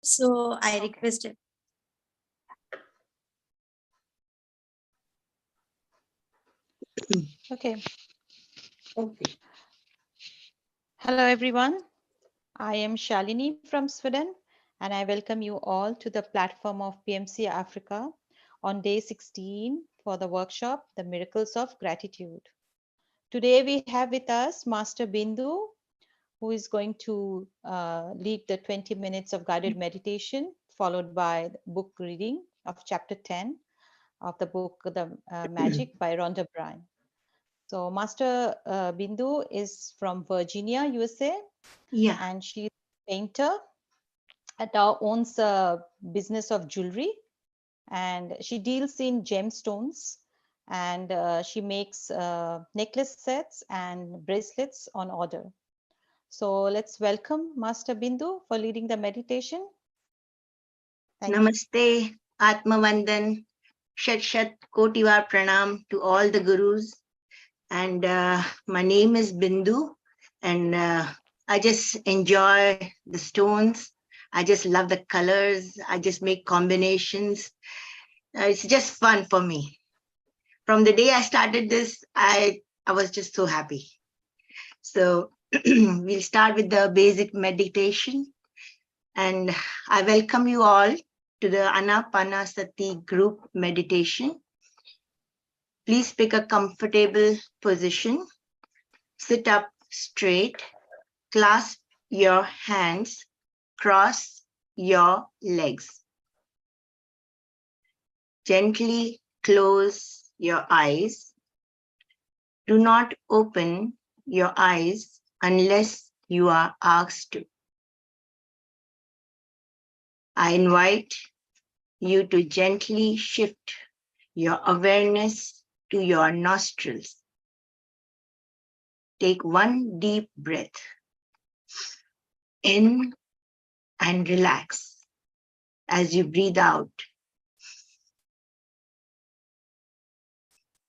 So I requested. Okay. Okay. Hello, everyone. I am Shalini from Sweden, and I welcome you all to the platform of PMC Africa on day 16 for the workshop, The Miracles of Gratitude. Today, we have with us Master Bindu, who is going to lead the 20 minutes of guided meditation, followed by book reading of chapter 10 of the book, The Magic by Rhonda Byrne. So Master Bindu is from Virginia, USA, Yeah. and she's a painter and now owns a business of jewelry, and she deals in gemstones, and she makes necklace sets and bracelets on order. So let's welcome Master Bindu for leading the meditation. Thank Namaste, Atmavandan, Shat Shat Kotivar Pranam to all the gurus. And my name is Bindu, and I just enjoy the stones. I just love the colors. I just make combinations. It's just fun for me. From the day I started this, I was just so happy. So we'll start with the basic meditation. And I welcome you all to the Anapanasati group meditation. Please pick a comfortable position. Sit up straight. Clasp your hands. Cross your legs. Gently close your eyes. Do not open your eyes unless you are asked to. I invite you to gently shift your awareness to your nostrils. Take one deep breath in and relax as you breathe out.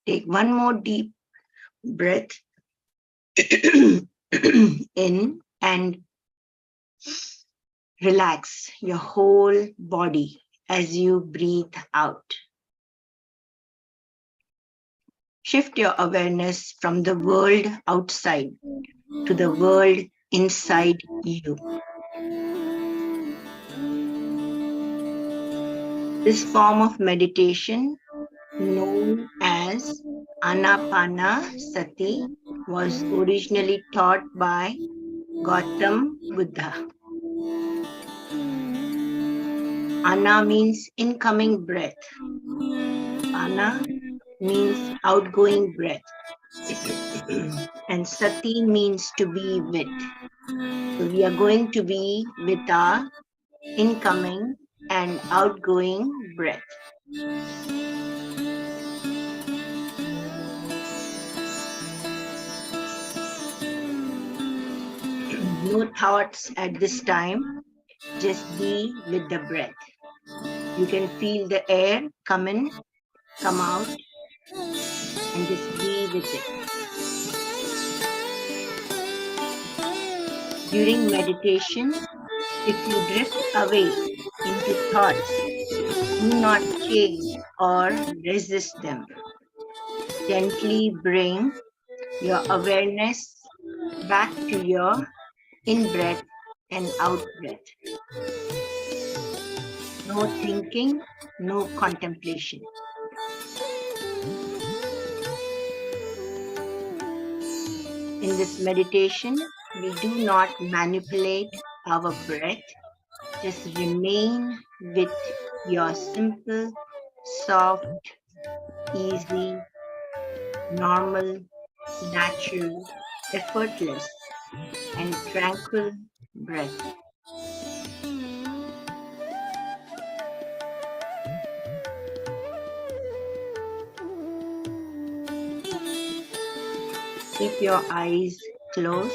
Take one more deep breath in and relax your whole body as you breathe out. Shift your awareness from the world outside to the world inside you. This form of meditation, known as Anapanasati, was originally taught by Gautam Buddha. Ana means incoming breath. Ana means outgoing breath. And Sati means to be with. So we are going to be with our incoming and outgoing breath. No thoughts at this time, just be with the breath. You can feel the air come in, come out, and just be with it. During meditation, if you drift away into thoughts, do not chase or resist them. Gently bring your awareness back to your in-breath and out-breath. No thinking, no contemplation. In this meditation, we do not manipulate our breath. Just remain with your simple, soft, easy, normal, natural, effortless, and tranquil breath. Keep your eyes closed.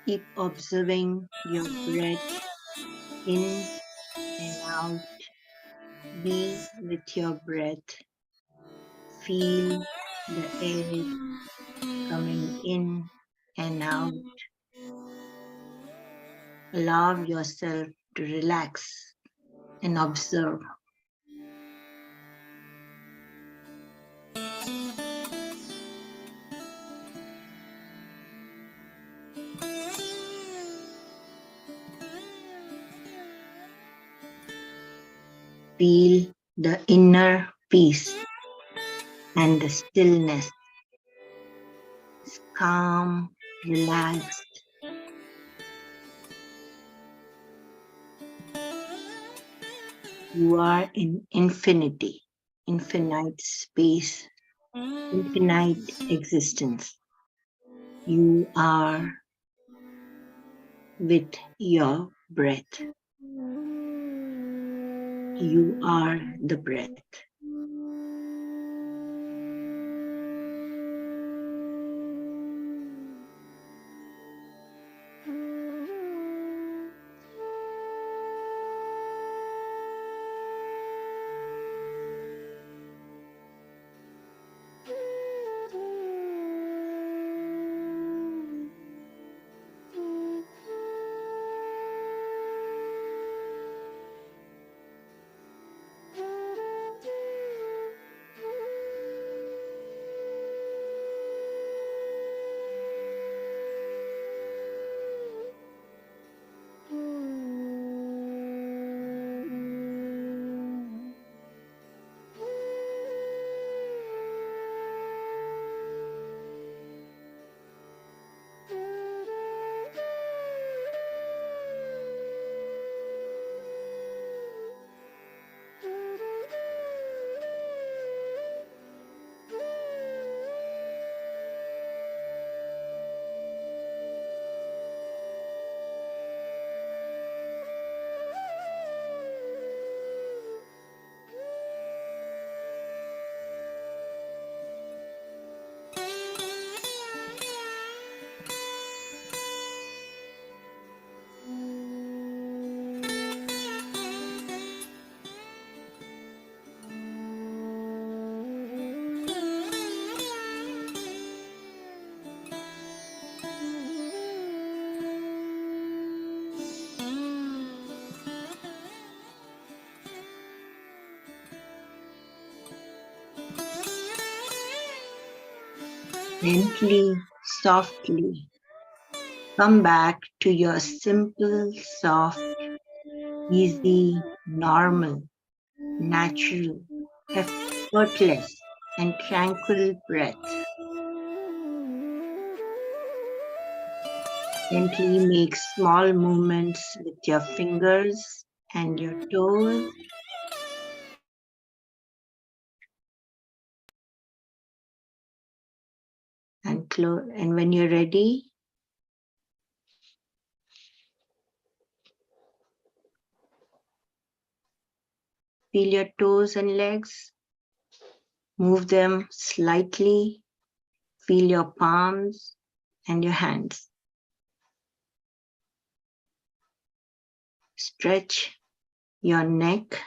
Keep observing your breath in and out. Be with your breath. Feel the air coming in and out. Allow yourself to relax and observe. Feel the inner peace and the stillness. It's calm, relaxed. You are in infinity, infinite space, infinite existence. You are with your breath. You are the breath. Gently, softly, come back to your simple, soft, easy, normal, natural, effortless, and tranquil breath. Gently make small movements with your fingers and your toes. And close. And when you're ready, feel your toes and legs. Move them slightly. Feel your palms and your hands. Stretch your neck.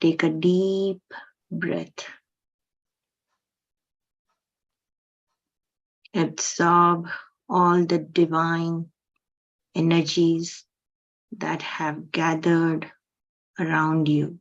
Take a deep breath. Absorb all the divine energies that have gathered around you.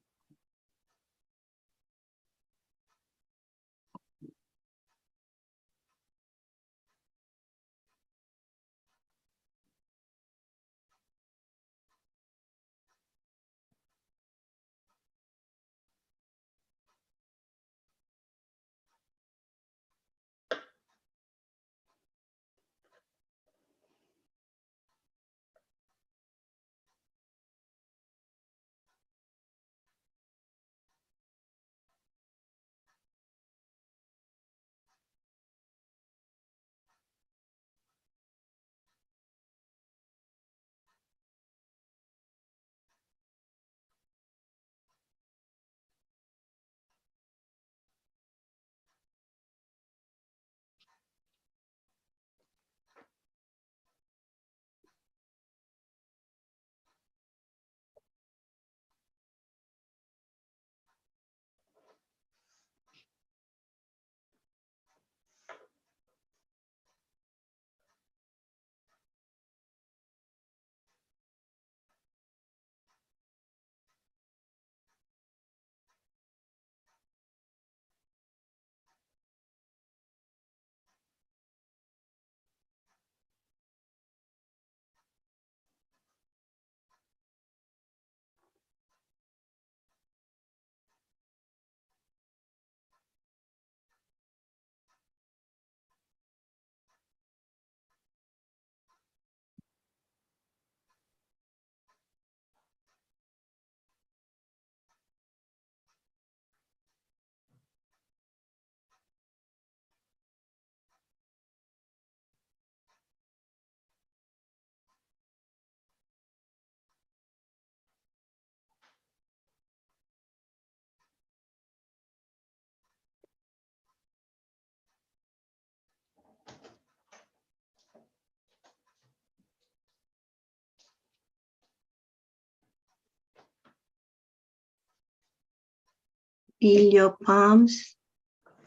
Feel your palms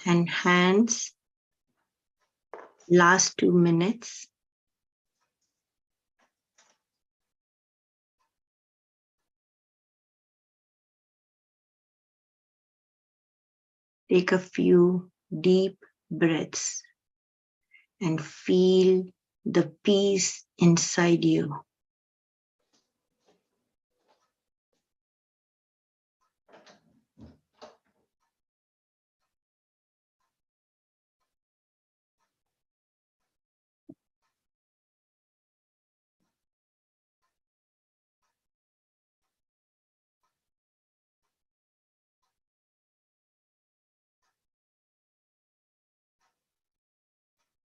and hands. Last 2 minutes. Take a few deep breaths and feel the peace inside you.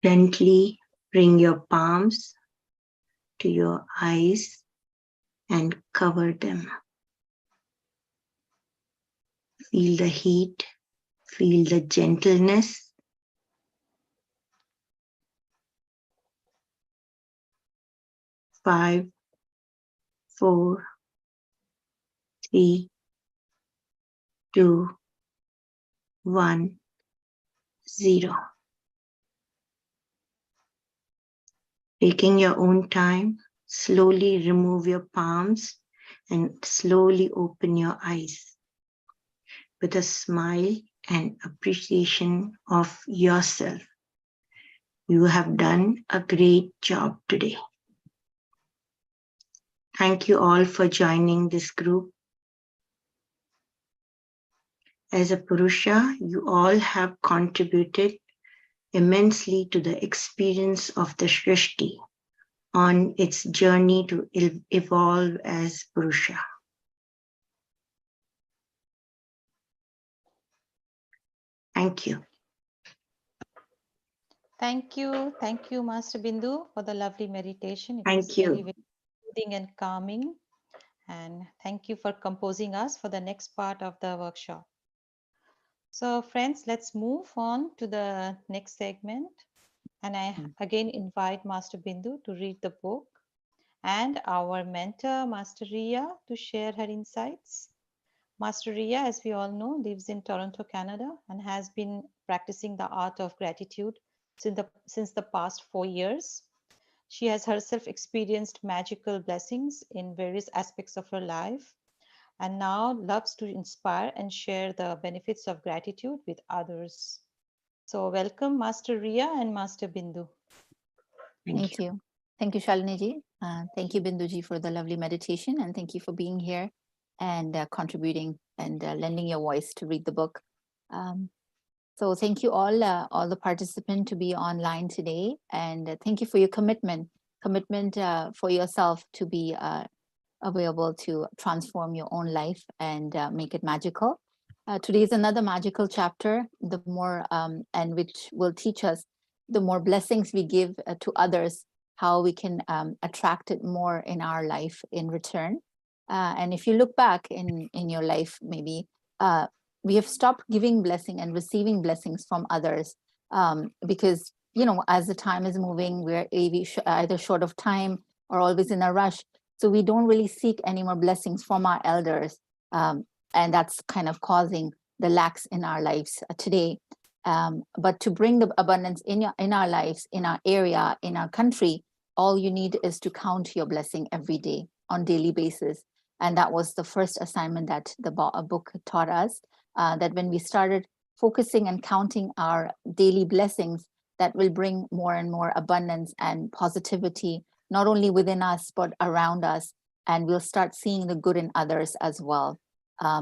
Gently bring your palms to your eyes and cover them. Feel the heat, feel the gentleness. 5, 4, 3, 2, 1, 0. Taking your own time, slowly remove your palms and slowly open your eyes with a smile and appreciation of yourself. You have done a great job today. Thank you all for joining this group. As a Purusha, you all have contributed immensely to the experience of the Srishti on its journey to evolve as Purusha. Thank you. Thank you. Thank you, Master Bindu, for the lovely meditation. It was Thank very, you. very soothing and calming. And thank you for composing us for the next part of the workshop. So, friends, let's move on to the next segment. And I again invite Master Bindu to read the book and our mentor, Master Ria, to share her insights. Master Ria, as we all know, lives in Toronto, Canada, and has been practicing the art of gratitude since the past 4 years. She has herself experienced magical blessings in various aspects of her life and now loves to inspire and share the benefits of gratitude with others. So, welcome, Master Ria and Master Bindu. Thank you. Thank you. Thank you, Shalini ji. Thank you, Binduji, for the lovely meditation. And thank you for being here and contributing and lending your voice to read the book. So thank you all the participants to be online today. And thank you for your commitment for yourself to be available to transform your own life and make it magical. Today is another magical chapter, the more and which will teach us the more blessings we give to others, how we can attract it more in our life in return. And if you look back in your life, maybe we have stopped giving blessing and receiving blessings from others because, you know, as the time is moving, we're either short of time or always in a rush. So we don't really seek any more blessings from our elders. And that's kind of causing the lacks in our lives today. But to bring the abundance in our lives, in our area, in our country, all you need is to count your blessing every day on daily basis. And that was the first assignment that the book taught us, that when we started focusing and counting our daily blessings, that will bring more and more abundance and positivity, not only within us, but around us. And we'll start seeing the good in others as well,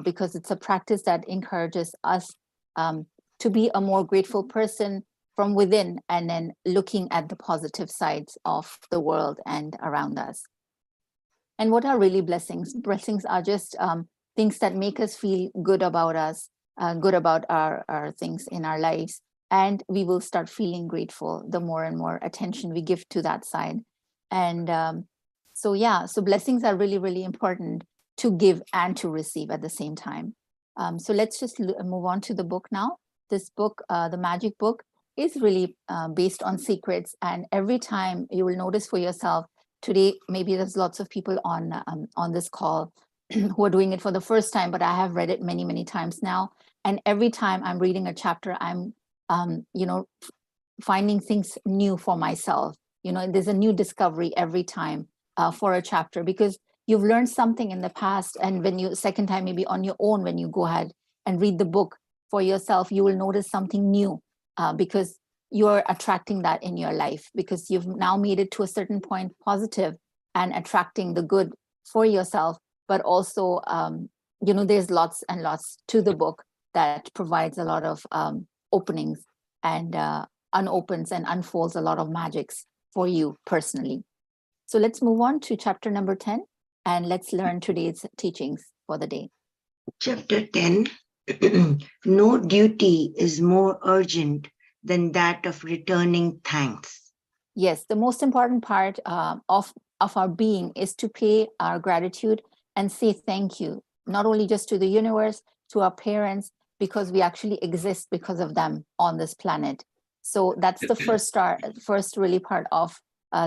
because it's a practice that encourages us to be a more grateful person from within, and then looking at the positive sides of the world and around us. And what are really blessings? Blessings are just things that make us feel good about us, good about our things in our lives. And we will start feeling grateful the more and more attention we give to that side. And so blessings are really, really important to give and to receive at the same time. So let's just move on to the book now. This book, the magic book, is really based on secrets. And every time you will notice for yourself, today, maybe there's lots of people on this call who are doing it for the first time, but I have read it many, many times now. And every time I'm reading a chapter, I'm, finding things new for myself. You know, there's a new discovery every time for a chapter, because you've learned something in the past. And when you second time, maybe on your own, when you go ahead and read the book for yourself, you will notice something new because you're attracting that in your life, because you've now made it to a certain point positive and attracting the good for yourself. But also, there's lots and lots to the book that provides a lot of openings and unopens and unfolds a lot of magics for you personally. So let's move on to chapter number 10, and let's learn today's teachings for the day. Chapter 10. No duty is more urgent than that of returning thanks. Yes, the most important part of our being is to pay our gratitude and say thank you, not only just to the universe, to our parents, because we actually exist because of them on this planet. So that's the first really part of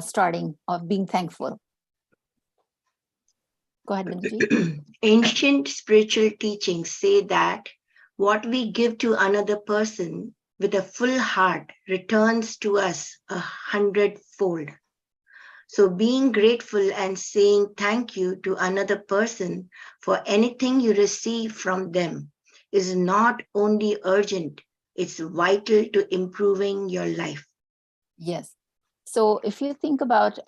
starting, of being thankful. Go ahead, Binduji. Ancient spiritual teachings say that what we give to another person with a full heart returns to us 100-fold. So being grateful and saying thank you to another person for anything you receive from them is not only urgent, it's vital to improving your life. Yes. So if you think about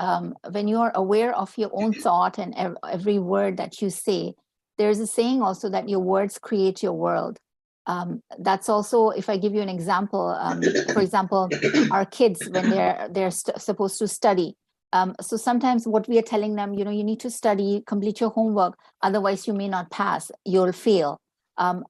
when you are aware of your own thought and every word that you say, there's a saying also that your words create your world. That's also, if I give you an example, for example, our kids, when they're supposed to study. So sometimes what we are telling them, you know, you need to study, complete your homework, otherwise you may not pass, you'll fail.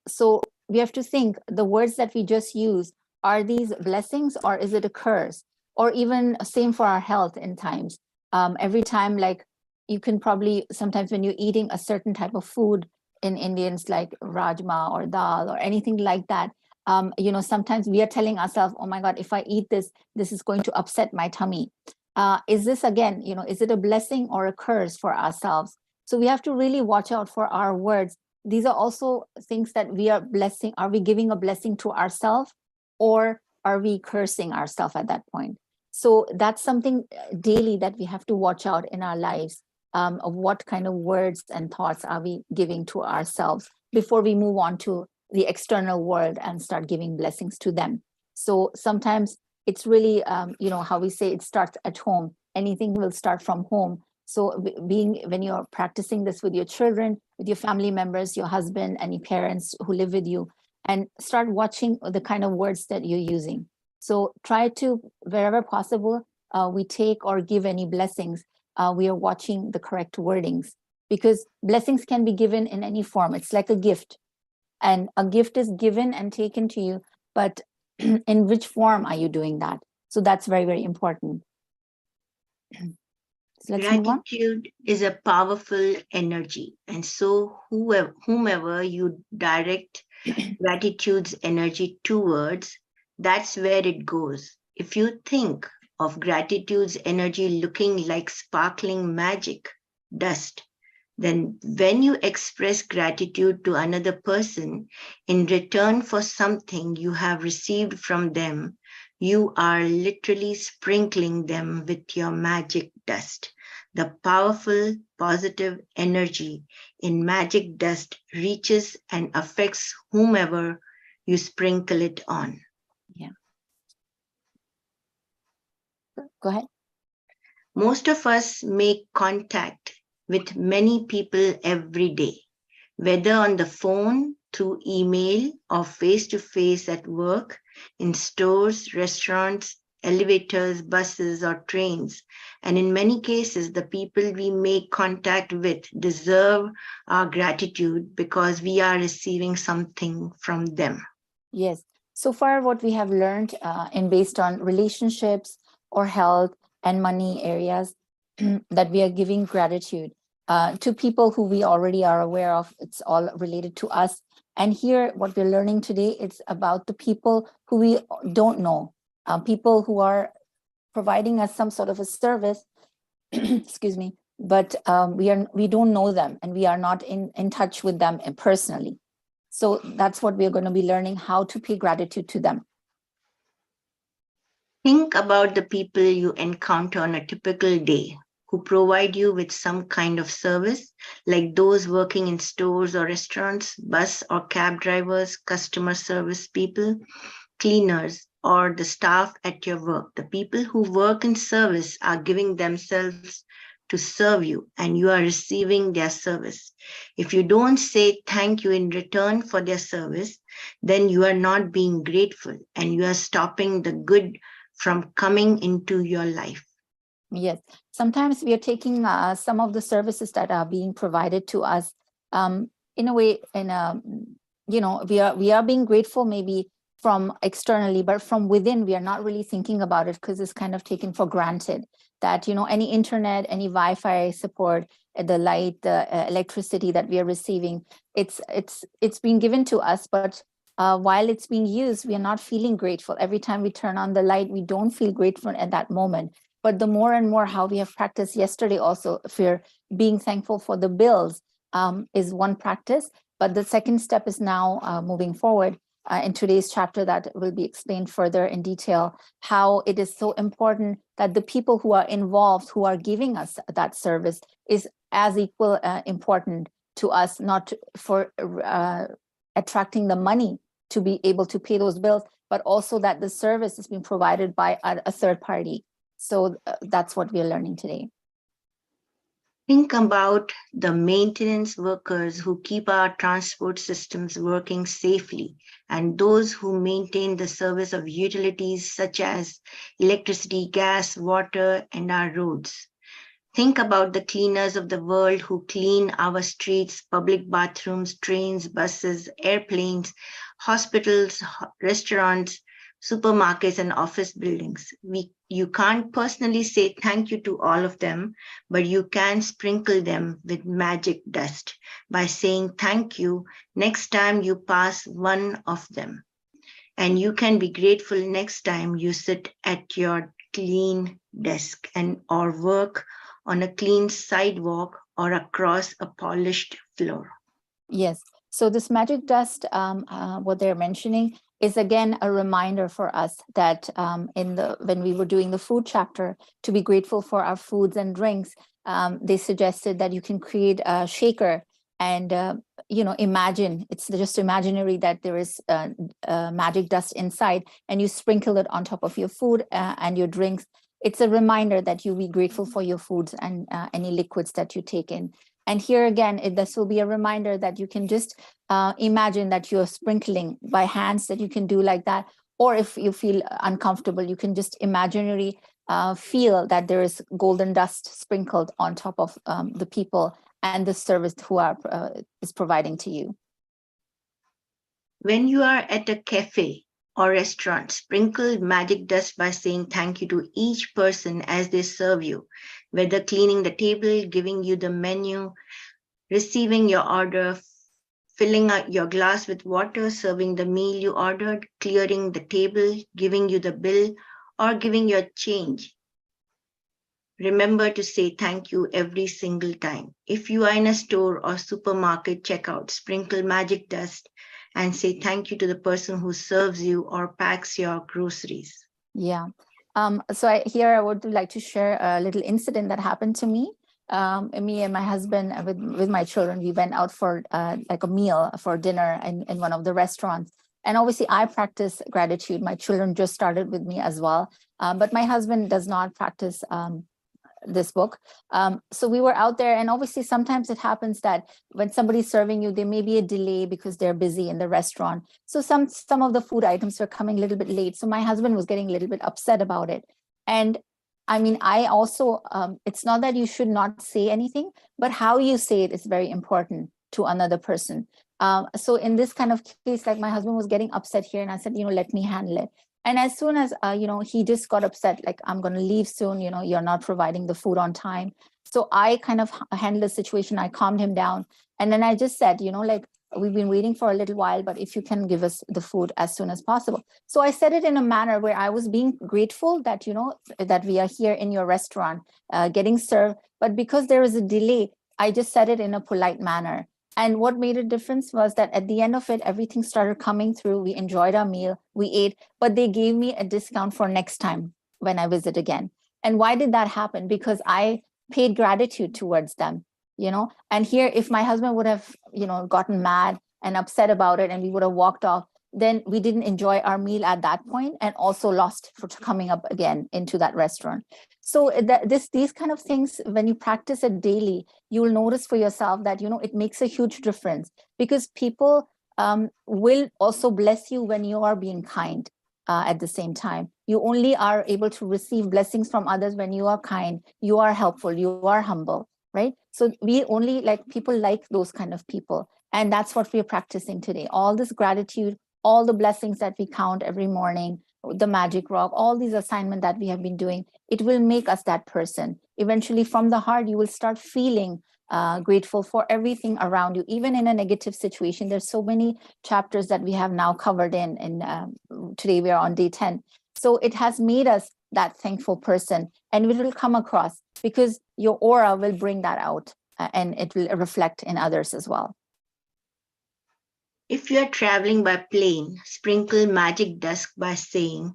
So we have to think the words that we just use, are these blessings or is it a curse? Or even same for our health in times. Every time, like you can probably, sometimes when you're eating a certain type of food in Indians, like rajma or dal or anything like that, you know, sometimes we are telling ourselves, oh my God, if I eat this, this is going to upset my tummy. Is this again, you know, is it a blessing or a curse for ourselves? So we have to really watch out for our words. These are also things that we are blessing. Are we giving a blessing to ourselves, or are we cursing ourselves at that point? So that's something daily that we have to watch out in our lives, of what kind of words and thoughts are we giving to ourselves before we move on to the external world and start giving blessings to them. So sometimes it's really, you know, how we say it starts at home. Anything will start from home. So when you're practicing this with your children, with your family members, your husband, any parents who live with you, and start watching the kind of words that you're using. So try to, wherever possible, we take or give any blessings, we are watching the correct wordings, because blessings can be given in any form. It's like a gift, and a gift is given and taken to you, but in which form are you doing that? So that's very, very important. So let's move on. Gratitude is a powerful energy, and so whomever you direct gratitude's energy towards, that's where it goes. If you think of gratitude's energy looking like sparkling magic, dust, then when you express gratitude to another person in return for something you have received from them, you are literally sprinkling them with your magic dust. The powerful positive energy in magic dust reaches and affects whomever you sprinkle it on. Yeah. Go ahead. Most of us make contact with many people every day, whether on the phone, through email, or face-to-face at work, in stores, restaurants, elevators, buses, or trains. And in many cases, the people we make contact with deserve our gratitude because we are receiving something from them. Yes. So far, what we have learned in based on relationships or health and money areas, that we are giving gratitude to people who we already are aware of. It's all related to us. And here, what we're learning today, it's about the people who we don't know, people who are providing us some sort of a service, excuse me, but we don't know them, and we are not in touch with them personally. So that's what we're going to be learning, how to pay gratitude to them. Think about the people you encounter on a typical day who provide you with some kind of service, like those working in stores or restaurants, bus or cab drivers, customer service people, cleaners, or the staff at your work. The people who work in service are giving themselves to serve you, and you are receiving their service. If you don't say thank you in return for their service, then you are not being grateful, and you are stopping the good from coming into your life. Yes, sometimes we are taking some of the services that are being provided to us in a way, you know, we are being grateful maybe from externally, but from within, we are not really thinking about it because it's kind of taken for granted that, you know, any internet, any Wi-Fi support, the light, the electricity that we are receiving, it's being given to us, but while it's being used, we are not feeling grateful. Every time we turn on the light, we don't feel grateful at that moment. But the more and more, how we have practiced yesterday also, if we're being thankful for the bills, is one practice. But the second step is now moving forward in today's chapter that will be explained further in detail, how it is so important that the people who are involved, who are giving us that service, is as equal important to us, not for attracting the money to be able to pay those bills, but also that the service is being provided by a third party. So that's what we are learning today. Think about the maintenance workers who keep our transport systems working safely, and those who maintain the service of utilities such as electricity, gas, water, and our roads. Think about the cleaners of the world who clean our streets, public bathrooms, trains, buses, airplanes, hospitals, restaurants, supermarkets, and office buildings. You can't personally say thank you to all of them, but you can sprinkle them with magic dust by saying thank you next time you pass one of them. And you can be grateful next time you sit at your clean desk and or work on a clean sidewalk or across a polished floor. Yes. So this magic dust, what they're mentioning, is again a reminder for us that when we were doing the food chapter, to be grateful for our foods and drinks, they suggested that you can create a shaker and imagine, it's just imaginary that there is magic dust inside, and you sprinkle it on top of your food and your drinks. It's a reminder that you be grateful for your foods and any liquids that you take in. And here again, this will be a reminder that you can just imagine that you're sprinkling by hands, that you can do like that. Or if you feel uncomfortable, you can just imaginary feel that there is golden dust sprinkled on top of the people and the service who is providing to you. When you are at a cafe or restaurant, sprinkle magic dust by saying thank you to each person as they serve you, whether cleaning the table, giving you the menu, receiving your order, filling out your glass with water, serving the meal you ordered, clearing the table, giving you the bill, or giving your change. Remember to say thank you every single time. If you are in a store or supermarket checkout, sprinkle magic dust and say thank you to the person who serves you or packs your groceries. Yeah. So here I would like to share a little incident that happened to me. Me and my husband with my children, we went out for like a meal for dinner in one of the restaurants. And obviously I practice gratitude. My children just started with me as well. But my husband does not practice this book. So we were out there, and obviously sometimes it happens that when somebody's serving you, there may be a delay because they're busy in the restaurant. So some of the food items were coming a little bit late. So my husband was getting a little bit upset about it. And I mean, I also, it's not that you should not say anything, but how you say it is very important to another person. So in this kind of case, like my husband was getting upset here, and I said, let me handle it. And as soon as, he just got upset, like, I'm going to leave soon, you're not providing the food on time. So I kind of handled the situation. I calmed him down. And then I just said, like, we've been waiting for a little while, but if you can give us the food as soon as possible. So I said it in a manner where I was being grateful that, that we are here in your restaurant getting served. But because there is a delay, I just said it in a polite manner. And what made a difference was that at the end of it, everything started coming through. We enjoyed our meal, we ate, but they gave me a discount for next time when I visit again. And why did that happen? Because I paid gratitude towards them, and here, if my husband would have, gotten mad and upset about it and we would have walked off, then we didn't enjoy our meal at that point and also lost for coming up again into that restaurant. So these kind of things, when you practice it daily, you will notice for yourself that, it makes a huge difference, because people will also bless you when you are being kind at the same time. You only are able to receive blessings from others when you are kind, you are helpful, you are humble, right? So we only people like those kind of people. And that's what we're practicing today. All this gratitude, all the blessings that we count every morning, the magic rock, all these assignments that we have been doing, it will make us that person. Eventually, from the heart, you will start feeling grateful for everything around you, even in a negative situation. There's so many chapters that we have now covered in today we are on day 10. So it has made us that thankful person, and it will come across because your aura will bring that out and it will reflect in others as well. If you're traveling by plane, sprinkle magic dust by saying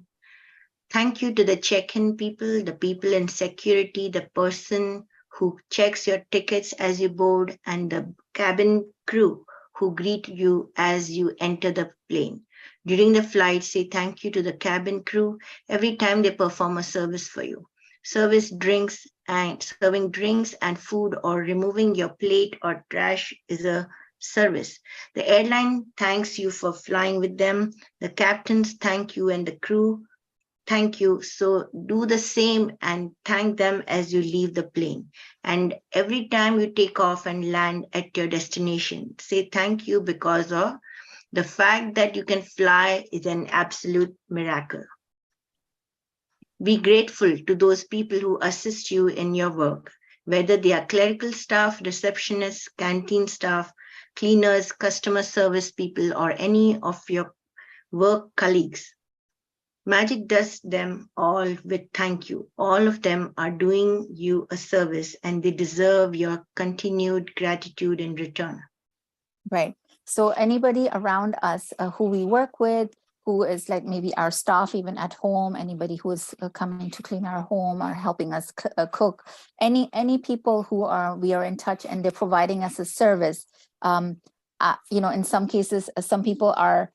thank you to the check-in people, the people in security, the person who checks your tickets as you board, and the cabin crew who greet you as you enter the plane. During the flight, say thank you to the cabin crew every time they perform a service for you. Serving drinks and food or removing your plate or trash is a service. The airline thanks you for flying with them. The captains thank you and the crew thank you. So do the same and thank them as you leave the plane. And every time you take off and land at your destination, say thank you because of the fact that you can fly is an absolute miracle. Be grateful to those people who assist you in your work, whether they are clerical staff, receptionists, canteen staff, cleaners, customer service people, or any of your work colleagues. Magic does them all with thank you. All of them are doing you a service and they deserve your continued gratitude in return. Right. So anybody around us who we work with, who is like maybe our staff, even at home, anybody who is coming to clean our home or helping us cook, any people who we are in touch and they're providing us a service. In some cases, some people are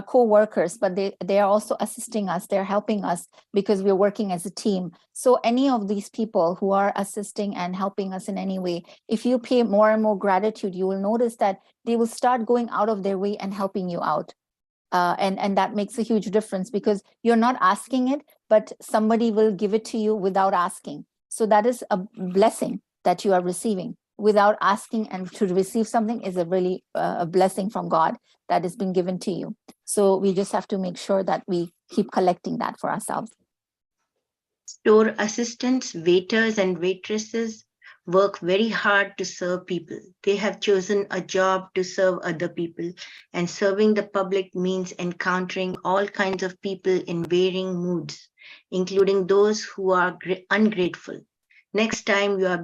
co-workers, but they are also assisting us. They're helping us because we're working as a team. So any of these people who are assisting and helping us in any way, if you pay more and more gratitude, you will notice that they will start going out of their way and helping you out. And that makes a huge difference because you're not asking it, but somebody will give it to you without asking. So that is a blessing that you are receiving without asking, and to receive something is a really a blessing from God that has been given to you. So we just have to make sure that we keep collecting that for ourselves. Store assistants, waiters, and waitresses work very hard to serve people. They have chosen a job to serve other people, and serving the public means encountering all kinds of people in varying moods, including those who are ungrateful. Next time you are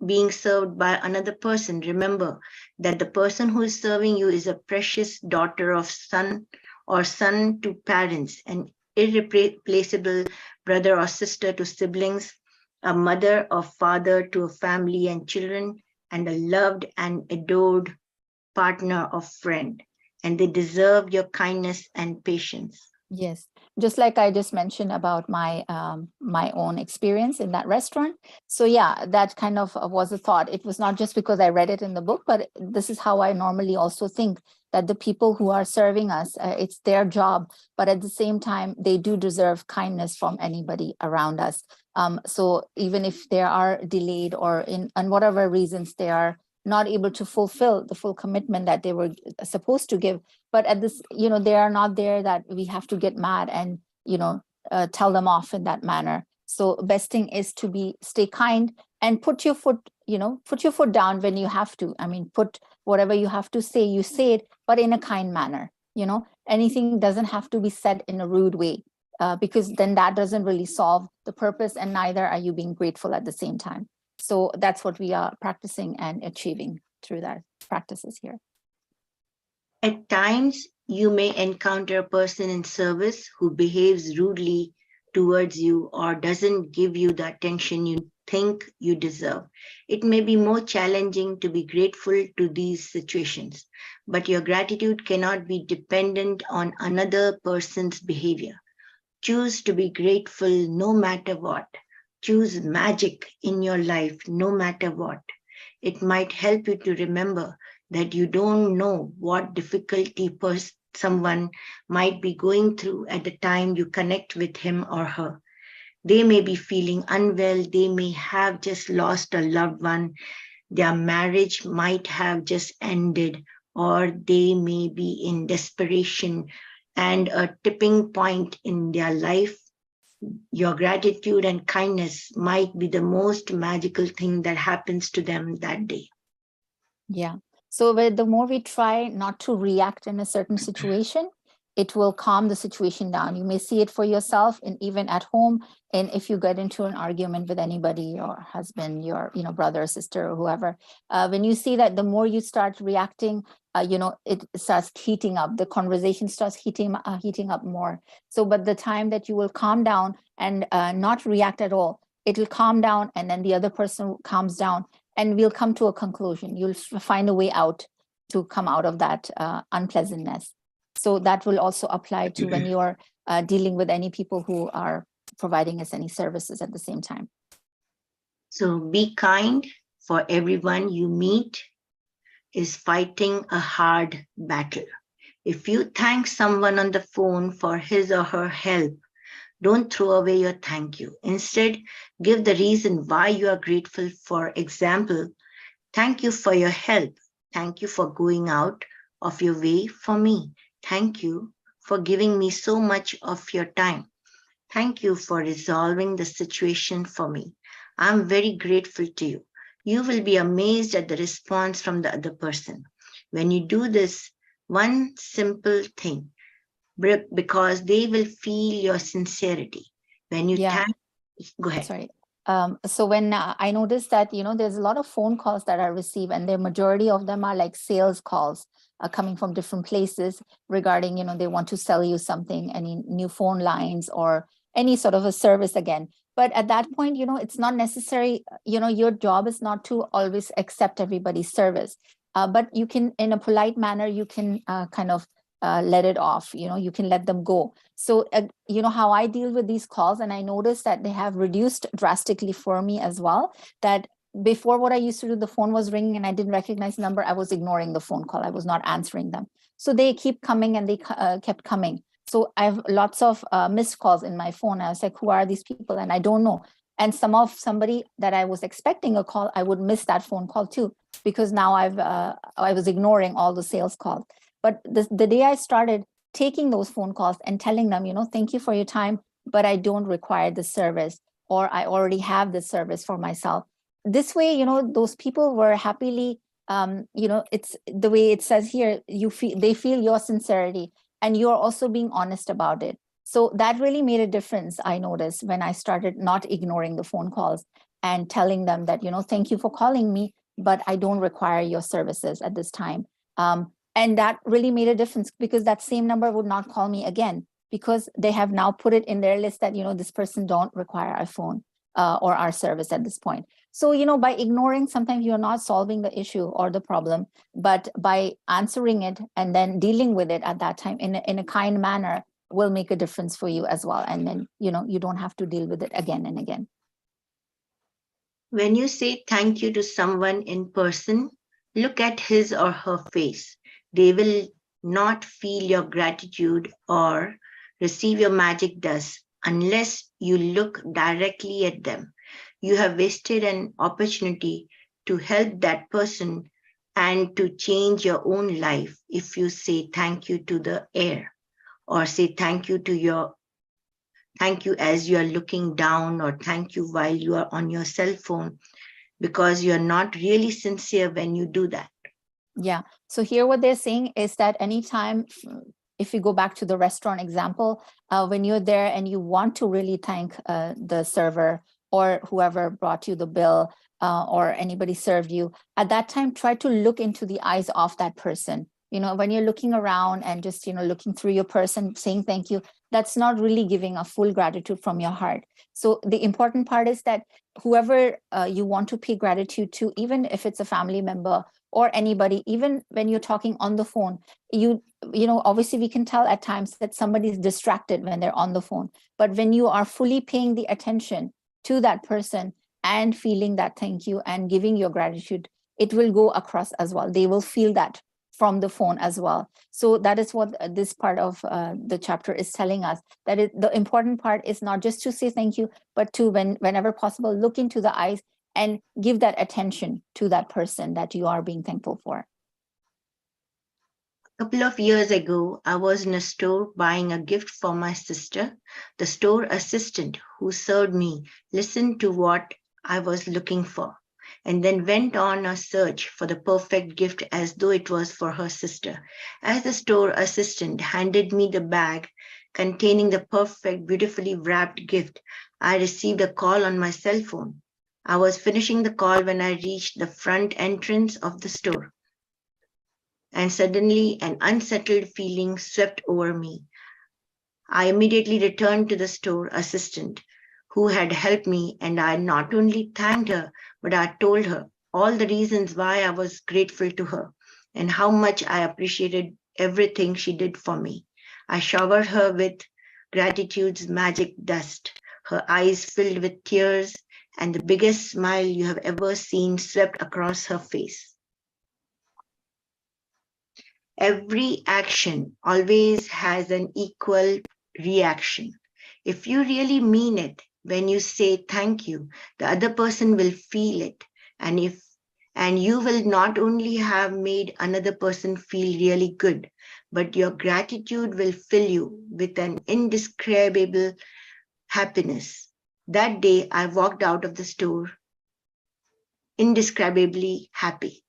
being served by another person, remember that the person who is serving you is a precious daughter of son or son to parents, an irreplaceable brother or sister to siblings, a mother or father to a family and children, and a loved and adored partner or friend. And they deserve your kindness and patience. Yes, just like I just mentioned about my my own experience in that restaurant. So yeah, that kind of was a thought. It was not just because I read it in the book, but this is how I normally also think, that the people who are serving us, it's their job, but at the same time, they do deserve kindness from anybody around us. So even if they are delayed or on whatever reasons they are not able to fulfill the full commitment that they were supposed to give, but at this, they are not there that we have to get mad and, tell them off in that manner. So best thing is to stay kind and put your foot down when you have to. I mean, put whatever you have to say, you say it, but in a kind manner. Anything doesn't have to be said in a rude way, because then that doesn't really solve the purpose, and neither are you being grateful at the same time. So that's what we are practicing and achieving through that practices here. At times, you may encounter a person in service who behaves rudely towards you or doesn't give you the attention you think you deserve. It may be more challenging to be grateful to these situations, but your gratitude cannot be dependent on another person's behavior. Choose to be grateful no matter what. Choose magic in your life no matter what. It might help you to remember that you don't know what difficulty someone might be going through at the time you connect with him or her. They may be feeling unwell. They may have just lost a loved one. Their marriage might have just ended, or they may be in desperation and a tipping point in their life. Your gratitude and kindness might be the most magical thing that happens to them that day. Yeah. So the more we try not to react in a certain situation, it will calm the situation down. You may see it for yourself, and even at home. And if you get into an argument with anybody, your husband, your brother, sister, or whoever, when you see that, the more you start reacting, it starts heating up. The conversation starts heating up more. So, but the time that you will calm down and not react at all, it will calm down, and then the other person calms down, and we'll come to a conclusion. You'll find a way out. to come out of that unpleasantness. So that will also apply to when you're dealing with any people who are providing us any services at the same time. So be kind, for everyone you meet is fighting a hard battle. If you thank someone on the phone for his or her help, don't throw away your thank you. Instead, give the reason why you are grateful. For example, thank you for your help. Thank you for going out of your way for me. Thank you for giving me so much of your time. Thank you for resolving the situation for me. I'm very grateful to you. You will be amazed at the response from the other person. When you do this one simple thing, because they will feel your sincerity. When you thank, go ahead. Sorry. So when I noticed that, there's a lot of phone calls that I receive, and the majority of them are like sales calls coming from different places regarding, they want to sell you something, any new phone lines or any sort of a service again. But at that point, it's not necessary, your job is not to always accept everybody's service. But you can, in a polite manner, you can kind of let it off, you can let them go. So, how I deal with these calls, and I noticed that they have reduced drastically for me as well, that before what I used to do, the phone was ringing and I didn't recognize the number, I was ignoring the phone call. I was not answering them. So they keep coming and they kept coming. So I have lots of missed calls in my phone. I was like, who are these people? And I don't know. And somebody that I was expecting a call, I would miss that phone call too, because now I was ignoring all the sales calls. But the day I started taking those phone calls and telling them, thank you for your time, but I don't require the service, or I already have the service for myself. This way, those people were happily, it's the way it says here, they feel your sincerity and you're also being honest about it. So that really made a difference, I noticed, when I started not ignoring the phone calls and telling them that, thank you for calling me, but I don't require your services at this time. And that really made a difference, because that same number would not call me again, because they have now put it in their list that, this person don't require our phone or our service at this point. So, by ignoring, sometimes you're not solving the issue or the problem, but by answering it and then dealing with it at that time in a kind manner will make a difference for you as well. And then, you don't have to deal with it again and again. When you say thank you to someone in person, look at his or her face. They will not feel your gratitude or receive your magic dust unless you look directly at them. You have wasted an opportunity to help that person and to change your own life if you say thank you to the air, or say thank you as you are looking down, or thank you while you are on your cell phone, because you're not really sincere when you do that. Yeah. So here what they're saying is that anytime, if you go back to the restaurant example, when you're there and you want to really thank the server or whoever brought you the bill or anybody served you, at that time, try to look into the eyes of that person. When you're looking around and just, looking through your person, saying thank you, that's not really giving a full gratitude from your heart. So the important part is that whoever you want to pay gratitude to, even if it's a family member or anybody, even when you're talking on the phone, obviously we can tell at times that somebody's distracted when they're on the phone. But when you are fully paying the attention to that person and feeling that thank you and giving your gratitude, it will go across as well. They will feel that from the phone as well. So that is what this part of the chapter is telling us, that the important part is not just to say thank you, but to, whenever possible, look into the eyes and give that attention to that person that you are being thankful for. A couple of years ago, I was in a store buying a gift for my sister. The store assistant who served me listened to what I was looking for and then went on a search for the perfect gift as though it was for her sister. As the store assistant handed me the bag containing the perfect, beautifully wrapped gift, I received a call on my cell phone. I was finishing the call when I reached the front entrance of the store. And suddenly an unsettled feeling swept over me. I immediately returned to the store assistant who had helped me, and I not only thanked her, but I told her all the reasons why I was grateful to her. and how much I appreciated everything she did for me. I showered her with gratitude's magic dust, her eyes filled with tears, and the biggest smile you have ever seen swept across her face. Every action always has an equal reaction. If you really mean it, when you say thank you, the other person will feel it. And you will not only have made another person feel really good, but your gratitude will fill you with an indescribable happiness. That day I walked out of the store indescribably happy.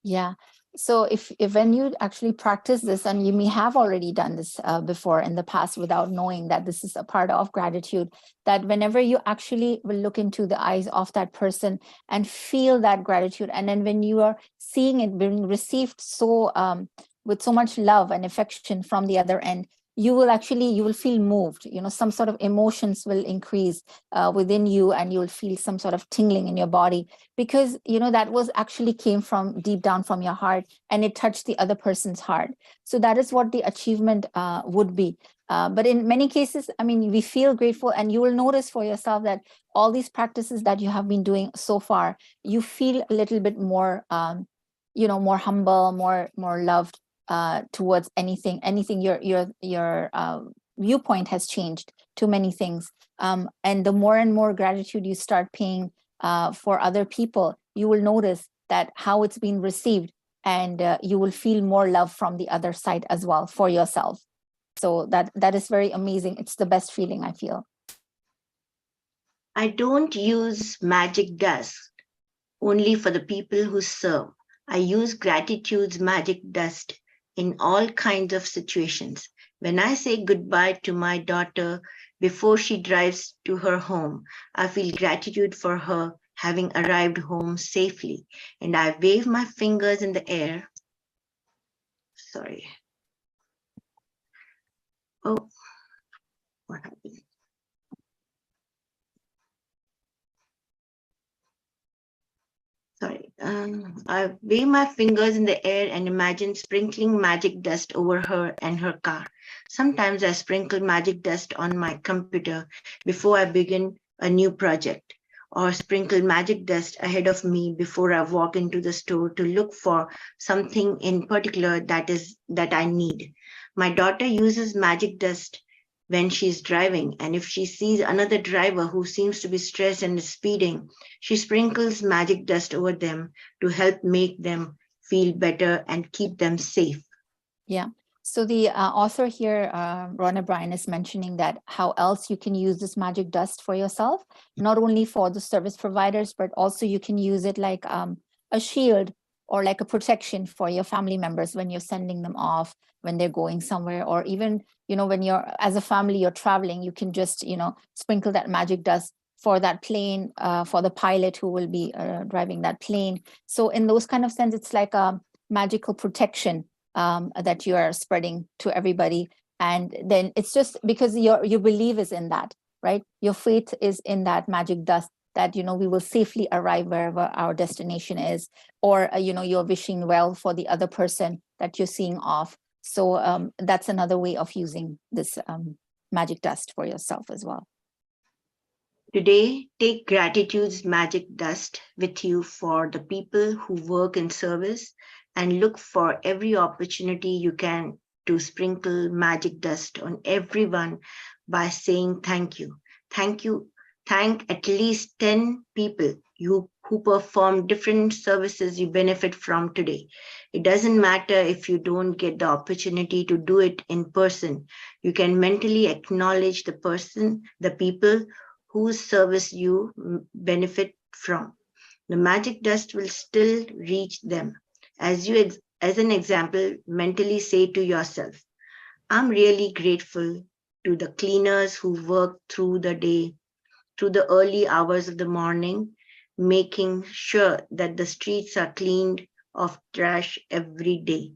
Yeah. So if when you actually practice this, and you may have already done this before in the past without knowing that this is a part of gratitude, that whenever you actually will look into the eyes of that person and feel that gratitude, and then when you are seeing it being received so with so much love and affection from the other end, you will feel moved. Some sort of emotions will increase within you, and you will feel some sort of tingling in your body, because that was actually came from deep down from your heart, and it touched the other person's heart. So that is what the achievement would be. But in many cases, we feel grateful, and you will notice for yourself that all these practices that you have been doing so far, you feel a little bit more more humble, more loved towards anything. Your viewpoint has changed to many things, and the more and more gratitude you start paying for other people, you will notice that how it's been received, and you will feel more love from the other side as well for yourself. So that is very amazing. It's the best feeling, I feel. I don't use magic dust only for the people who serve. I use gratitude's magic dust in all kinds of situations. When I say goodbye to my daughter before she drives to her home, I feel gratitude for her having arrived home safely, and I wave my fingers in the air. Sorry. Oh, what happened? Sorry. I wave my fingers in the air and imagine sprinkling magic dust over her and her car. Sometimes I sprinkle magic dust on my computer before I begin a new project, or sprinkle magic dust ahead of me before I walk into the store to look for something in particular that I need. My daughter uses magic dust when she's driving, and if she sees another driver who seems to be stressed and is speeding, she sprinkles magic dust over them to help make them feel better and keep them safe. Yeah. So the author here, Rhonda Bryan, is mentioning that how else you can use this magic dust for yourself, not only for the service providers, but also you can use it like a shield or like a protection for your family members when you're sending them off, when they're going somewhere, or even, when you're, as a family, you're traveling, you can just, sprinkle that magic dust for that plane, for the pilot who will be driving that plane. So in those kind of sense, it's like a magical protection that you are spreading to everybody. And then it's just because your belief is in that, right? Your faith is in that magic dust, that we will safely arrive wherever our destination is, or you're wishing well for the other person that you're seeing off. So that's another way of using this magic dust for yourself as well. Today, take gratitude's magic dust with you for the people who work in service, and look for every opportunity you can to sprinkle magic dust on everyone by saying thank you. Thank you. Thank at least 10 people who perform different services you benefit from today. It doesn't matter if you don't get the opportunity to do it in person. You can mentally acknowledge the people whose service you benefit from. The magic dust will still reach them. As an example, mentally say to yourself, I'm really grateful to the cleaners who work through the day, through the early hours of the morning, making sure that the streets are cleaned of trash every day.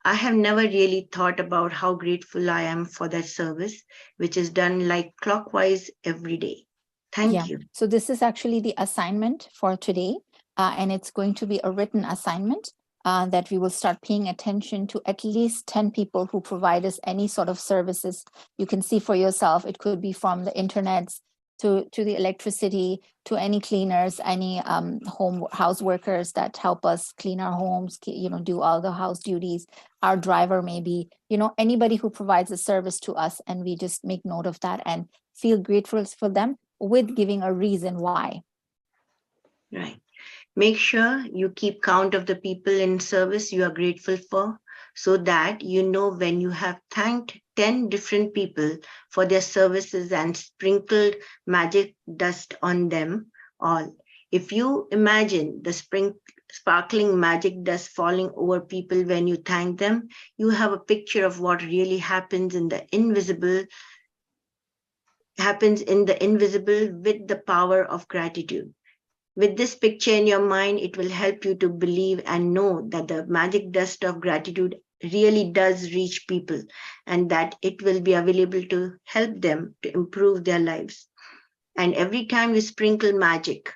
I have never really thought about how grateful I am for that service, which is done like clockwise every day. Thank you. So this is actually the assignment for today, and it's going to be a written assignment. that we will start paying attention to at least 10 people who provide us any sort of services. You can see for yourself, it could be from the internet to the electricity, to any cleaners, any house workers that help us clean our homes, do all the house duties. Our driver maybe, anybody who provides a service to us, and we just make note of that and feel grateful for them with giving a reason why. Right. Make sure you keep count of the people in service you are grateful for, so that you know when you have thanked 10 different people for their services and sprinkled magic dust on them all. If you imagine the sparkling magic dust falling over people when you thank them, you have a picture of what really happens in the invisible with the power of gratitude. With this picture in your mind, it will help you to believe and know that the magic dust of gratitude really does reach people, and that it will be available to help them to improve their lives. And every time you sprinkle magic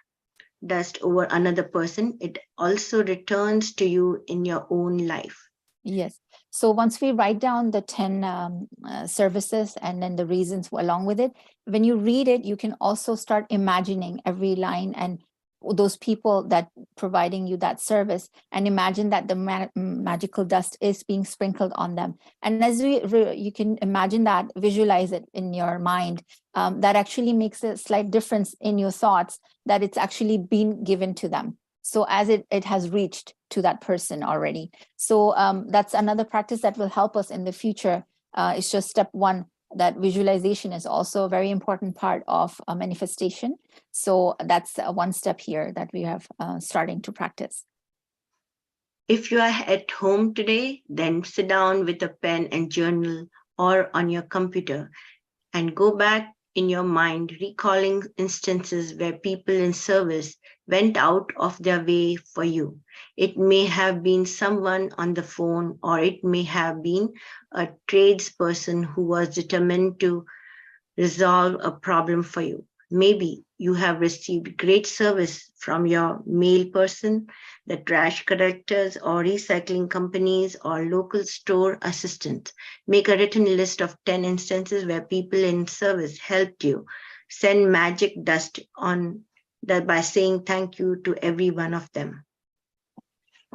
dust over another person, it also returns to you in your own life. Yes. So once we write down the 10 services and then the reasons along with it, when you read it, you can also start imagining every line and those people that providing you that service, and imagine that the magical dust is being sprinkled on them. And as you can imagine that, visualize it in your mind, that actually makes a slight difference in your thoughts, that it's actually been given to them. So as it has reached to that person already. So that's another practice that will help us in the future. It's just step one, that visualization is also a very important part of a manifestation. So that's one step here that we have starting to practice. If you are at home today, then sit down with a pen and journal or on your computer and go back in your mind, recalling instances where people in service went out of their way for you. It may have been someone on the phone, or it may have been a tradesperson who was determined to resolve a problem for you. Maybe you have received great service from your mail person, the trash collectors or recycling companies or local store assistants. Make a written list of 10 instances where people in service helped you. Send magic dust on that by saying thank you to every one of them.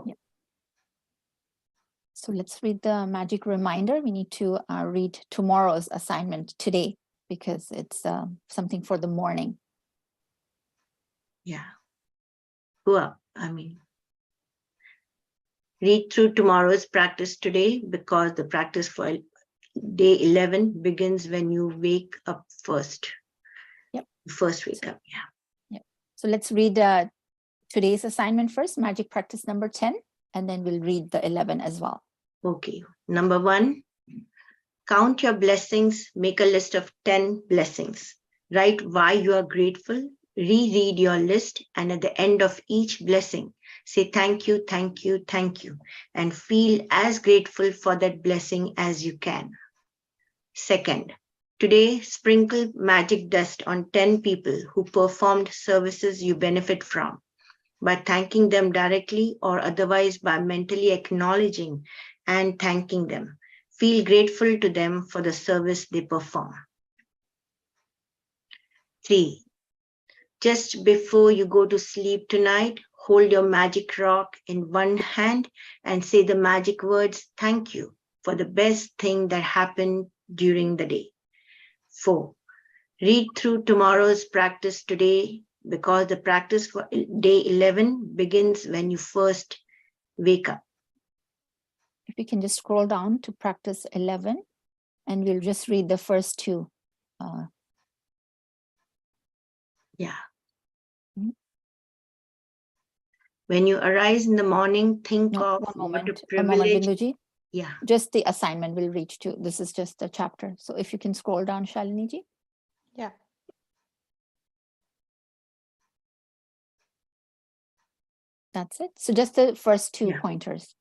Yeah. So let's read the magic reminder. We need to read tomorrow's assignment today, because it's something for the morning. Yeah. Go up. Read through tomorrow's practice today, because the practice for day 11 begins when you wake up first. Yep. First wake up. Yeah. Yep. So let's read today's assignment first, magic practice number 10, and then we'll read the 11 as well. Okay. Number 1, count your blessings. Make a list of 10 blessings. Write why you are grateful. Reread your list, and at the end of each blessing, say thank you, thank you, thank you, and feel as grateful for that blessing as you can. Second, today sprinkle magic dust on 10 people who performed services you benefit from, by thanking them directly or otherwise by mentally acknowledging and thanking them. Feel grateful to them for the service they perform. 3, just before you go to sleep tonight, hold your magic rock in one hand and say the magic words, thank you, for the best thing that happened during the day. 4, read through tomorrow's practice today, because the practice for day 11 begins when you first wake up. If you can just scroll down to practice 11, and we'll just read the first 2. Yeah. When you arise in the morning, think of what a privilege. Binduji. Yeah. Just the assignment will reach to. This is just the chapter. So if you can scroll down, Shalini ji. Yeah. That's it. So just the first 2 pointers.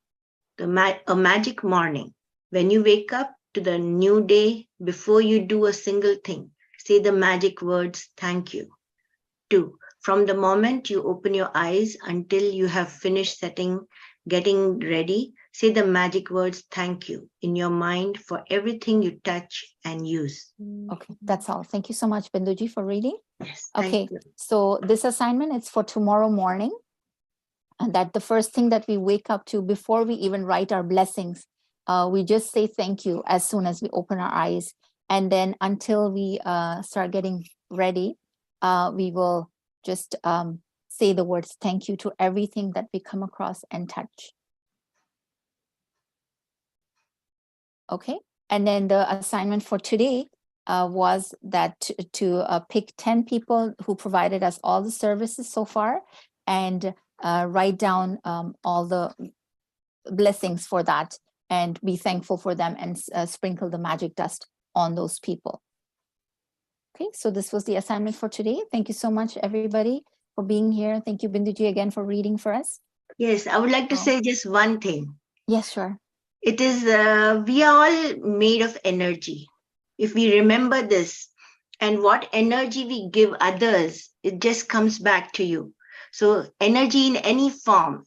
A magic morning. When you wake up to the new day, before you do a single thing, say the magic words, thank you. 2, from the moment you open your eyes until you have finished setting getting ready, say the magic words thank you in your mind for everything you touch and use. Okay, that's all. Thank you so much, Binduji, for reading. Yes. Okay, Thank you. so this assignment is for tomorrow morning. And that the first thing that we wake up to before we even write our blessings, we just say thank you as soon as we open our eyes. And then until we start getting ready, we will just say the words thank you to everything that we come across and touch. Okay, and then the assignment for today was that to pick 10 people who provided us all the services so far and write down all the blessings for that and be thankful for them and sprinkle the magic dust on those people. Okay, so this was the assignment for today. Thank you so much, everybody, for being here. Thank you, Binduji, again for reading for us. Yes, I would like to say just one thing. Yes, sure. It is, we are all made of energy. If we remember this, and what energy we give others, it just comes back to you. So energy in any form,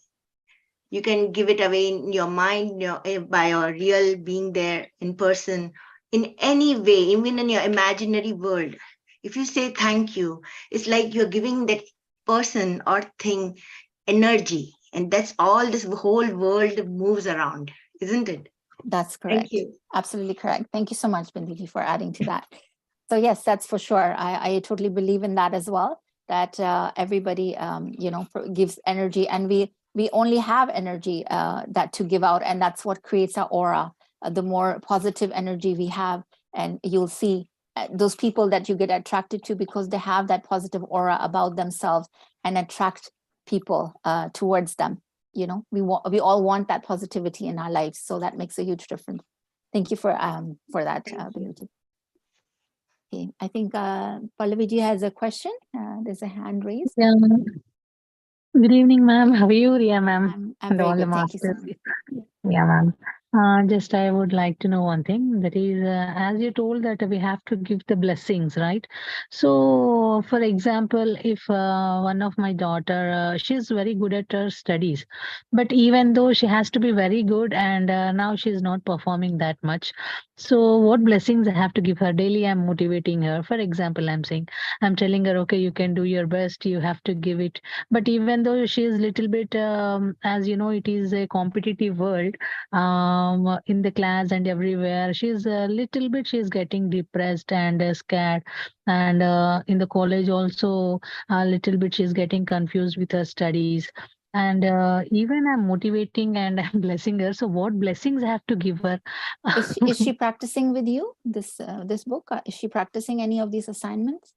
you can give it away in your mind, by your real being there in person, in any way, even in your imaginary world. If you say thank you, it's like you're giving that person or thing energy. And that's all this whole world moves around, isn't it? That's correct. Thank you. Absolutely correct. Thank you so much, Binduji, for adding to that. So yes, that's for sure. I totally believe in that as well, that everybody, gives energy, and we only have energy that to give out, and that's what creates our aura. The more positive energy we have, and you'll see those people that you get attracted to because they have that positive aura about themselves and attract people towards them. We all want that positivity in our lives, so that makes a huge difference. Thank you for that, Binduji. Okay, I think Pallaviji has a question. There's a hand raised. Yeah. Good evening, ma'am. How are you, Ria, ma'am? I'm And very all the good. Thank you so masters. much. Yeah, ma'am. Just I would like to know one thing. That is, as you told that we have to give the blessings, right? So, for example, if one of my daughter, she's very good at her studies, but even though she has to be very good, and now she's not performing that much. So, what blessings I have to give her daily? I'm motivating her. For example, I'm telling her, okay, you can do your best. You have to give it. But even though she is little bit, as you know, it is a competitive world. In the class and everywhere, she's a little bit, she's getting depressed and scared, and in the college also a little bit she's getting confused with her studies, and even I'm motivating and I'm blessing her. So what blessings I have to give her? Is she practicing with you this book? Is she practicing any of these assignments?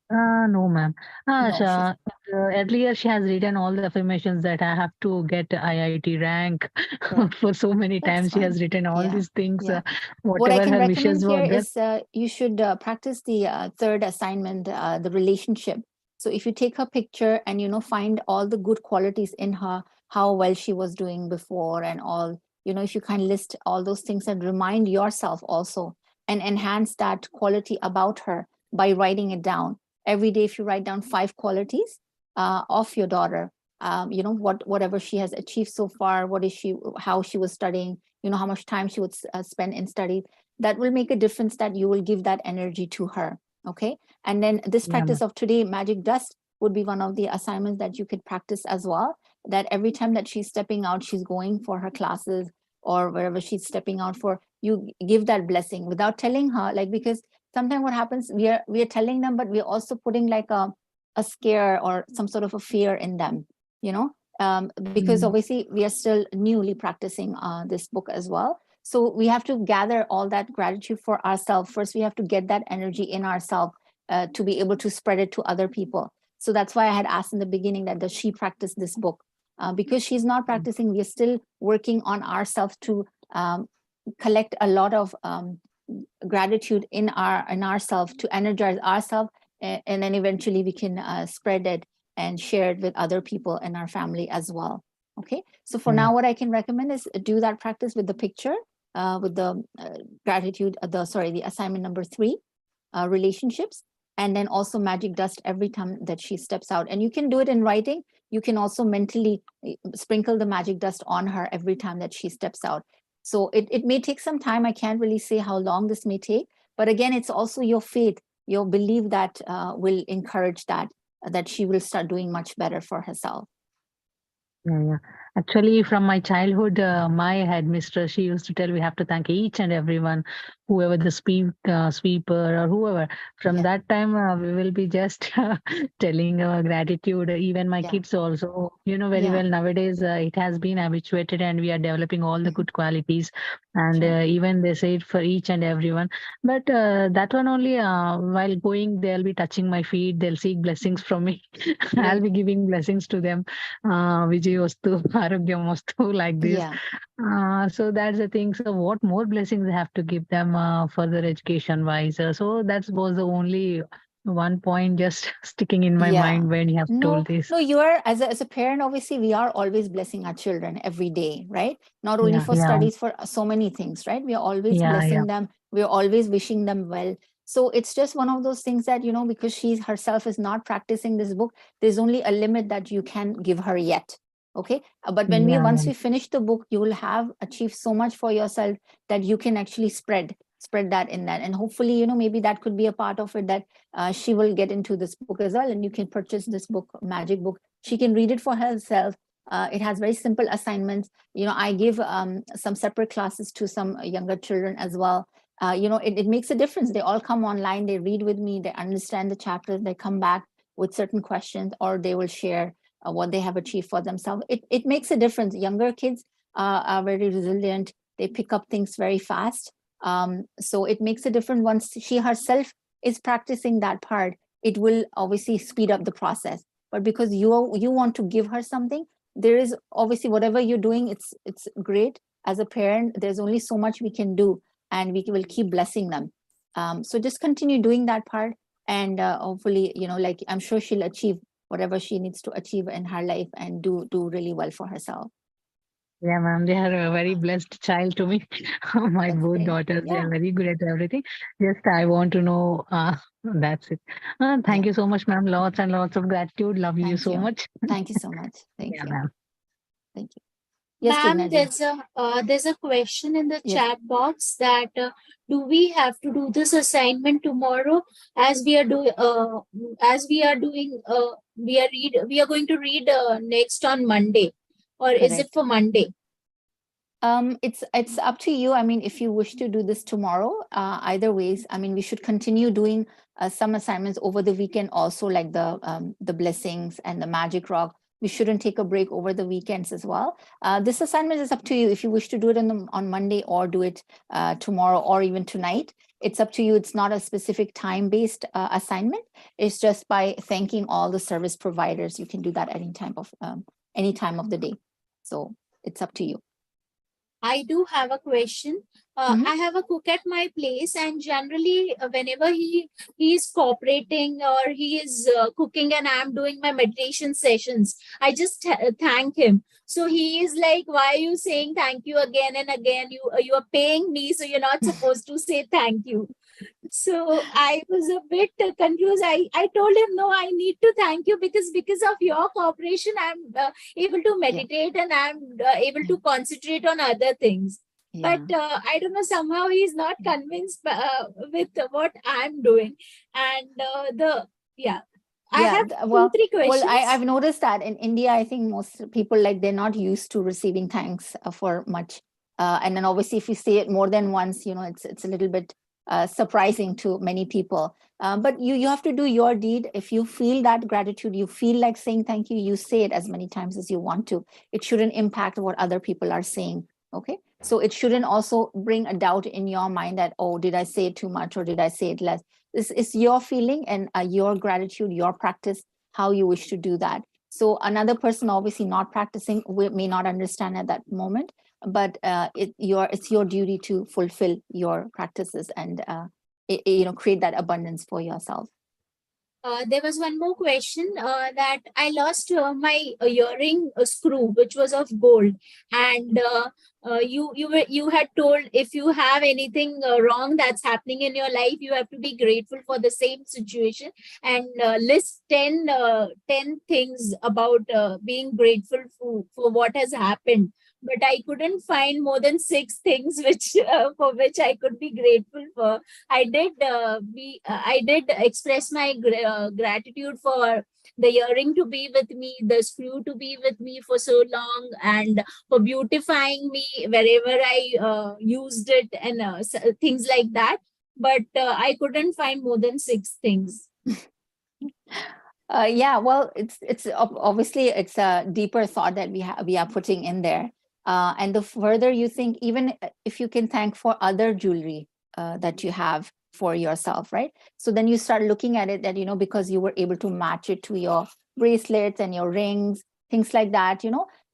No, ma'am. No, she's Earlier she has written all the affirmations that I have to get IIT rank. correct. For so many That's times she has fine. written all Yeah, these things, yeah. What I whatever can her recommend wishes were here there. is you should practice the third assignment, the relationship. So if you take her picture and find all the good qualities in her, how well she was doing before, and all, if you kind of list all those things and remind yourself also and enhance that quality about her by writing it down every day. If you write down 5 qualities of your daughter, whatever she has achieved so far, how she was studying, how much time she would spend in study, that will make a difference, that you will give that energy to her. Okay, and then this Yeah, ma'am. practice of today, magic dust, would be one of the assignments that you could practice as well, that every time that she's stepping out, she's going for her classes or wherever she's stepping out for, you give that blessing without telling her, like, because sometimes what happens, we are telling them, but we're also putting like a scare or some sort of a fear in them, because obviously we are still newly practicing this book as well. So we have to gather all that gratitude for ourselves. First, we have to get that energy in ourselves to be able to spread it to other people. So that's why I had asked in the beginning that does she practice this book? Because she's not practicing, we're still working on ourselves to collect a lot of gratitude in ourselves, to energize ourselves, and then eventually we can spread it and share it with other people in our family as well. Okay, so for now, what I can recommend is do that practice with the picture, with the gratitude, the assignment number 3, relationships, and then also magic dust every time that she steps out. And you can do it in writing. you can also mentally sprinkle the magic dust on her every time that she steps out. So it may take some time. I can't really say how long this may take, but again, it's also your faith, your belief that will encourage that she will start doing much better for herself. Yeah. Actually, from my childhood, my headmistress, she used to tell we have to thank each and everyone, whoever the sweeper or whoever. From Yeah. that time, we will be just telling our gratitude. Even my Yeah. kids also, very Yeah. well nowadays, it has been habituated and we are developing all the good qualities. And Sure. even they say it for each and everyone. But that one only, while going, they'll be touching my feet. They'll seek blessings from me. I'll Great. be giving blessings to them. Vijayastu, Arogyamastu, like this. Yeah. So that's the thing. So what more blessings I have to give them further education wise? So that was the only one point just sticking in my Yeah. mind when you have No, told this. no, you are, as a parent, obviously, we are always blessing our children every day, right? Not only Yeah, for yeah, studies, for so many things, right? We are always yeah, yeah, blessing them. We are always wishing them well. So it's just one of those things that, because she herself is not practicing this book, there's only a limit that you can give her yet. Okay. But yeah, once we finish the book, you will have achieved so much for yourself that you can actually spread that in that. And hopefully, maybe that could be a part of it, that she will get into this book as well, and you can purchase this book, magic book. She can read it for herself. It has very simple assignments. I give some separate classes to some younger children as well. It makes a difference. They all come online, they read with me, they understand the chapters, they come back with certain questions, or they will share what they have achieved for themselves. It makes a difference. Younger kids are very resilient. They pick up things very fast. So it makes a difference once she herself is practicing that part. It will obviously speed up the process. But because you want to give her something, there is obviously, whatever you're doing, it's great. As a parent, there's only so much we can do, and we will keep blessing them. So just continue doing that part, and hopefully, like, I'm sure she'll achieve whatever she needs to achieve in her life and do really well for herself. yeah, ma'am. They are a very blessed child to me. My That's both great. daughters, they Yeah. are very good at everything. Just I want to know. That's it. Thank Yeah. you so much, ma'am. Lots and lots of gratitude. Love you Thank so you. much. Thank you so much. Thank Yeah, you. ma'am. Thank you. Yes, Ma'am, Pragna ji. there's a question in the Yes. chat box that do we have to do this assignment tomorrow, as we are doing we are going to read next on Monday, or is it Correct. for Monday? It's up to you. I mean, if you wish to do this tomorrow, either ways, I mean, we should continue doing some assignments over the weekend also, like the blessings and the magic rock. We shouldn't take a break over the weekends as well. This assignment is up to you. If you wish to do it on Monday, or do it tomorrow, or even tonight, it's up to you. It's not a specific time-based assignment. It's just by thanking all the service providers. You can do that any time of the day. So it's up to you. I do have a question. Mhm. I have a cook at my place, and generally, whenever he is cooperating or he is cooking, and I'm doing my meditation sessions, I just thank him. So he is like, "Why are you saying thank you again and again? You are paying me, so you're not supposed to say thank you." So I was a bit confused. I told him, no, I need to thank you because of your cooperation, I'm able to meditate, and I'm able to concentrate on other things. Yeah. But I don't know, somehow he's not convinced with what I'm doing. And I have Well, 2-3 questions. I've noticed that in India, I think most people, like, they're not used to receiving thanks for much. And then obviously, if you say it more than once, it's a little bit surprising to many people. But you have to do your deed. If you feel that gratitude, you feel like saying thank you, you say it as many times as you want to. It shouldn't impact what other people are saying. Okay. So it shouldn't also bring a doubt in your mind that, oh, did I say it too much, or did I say it less? This is your feeling and your gratitude, your practice, how you wish to do that. So another person obviously not practicing may not understand at that moment, but it's your duty to fulfill your practices and create that abundance for yourself. There was one more question that I lost my earring screw, which was of gold, and you had told if you have anything wrong that's happening in your life, you have to be grateful for the same situation and list 10 things about being grateful for what has happened. But I couldn't find more than 6 things which for which I could be grateful for. I did express my gratitude for the earring to be with me, the screw to be with me for so long, and for beautifying me wherever I used it, and things like that. But I couldn't find more than 6 things. Yeah, well, obviously it's a deeper thought that we are putting in there. And the further you think, even if you can thank for other jewelry that you have for yourself, right? So then you start looking at it that, because you were able to match it to your bracelets and your rings, things like that,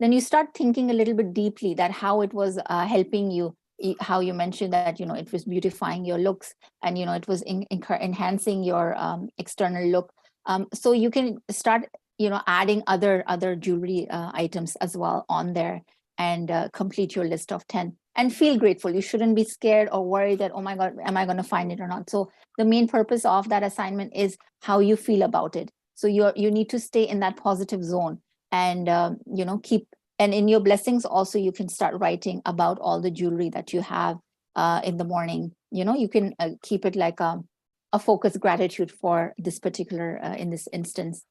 then you start thinking a little bit deeply that how it was helping you, how you mentioned that, it was beautifying your looks, and, it was enhancing your external look. So you can start, adding other jewelry items as well on there, and complete your list of 10 and feel grateful. You shouldn't be scared or worried that, oh my God, am I going to find it or not? So the main purpose of that assignment is how you feel about it. So you need to stay in that positive zone, and, keep, and in your blessings also, you can start writing about all the jewelry that you have in the morning. You can keep it like a focused gratitude for this particular, in this instance,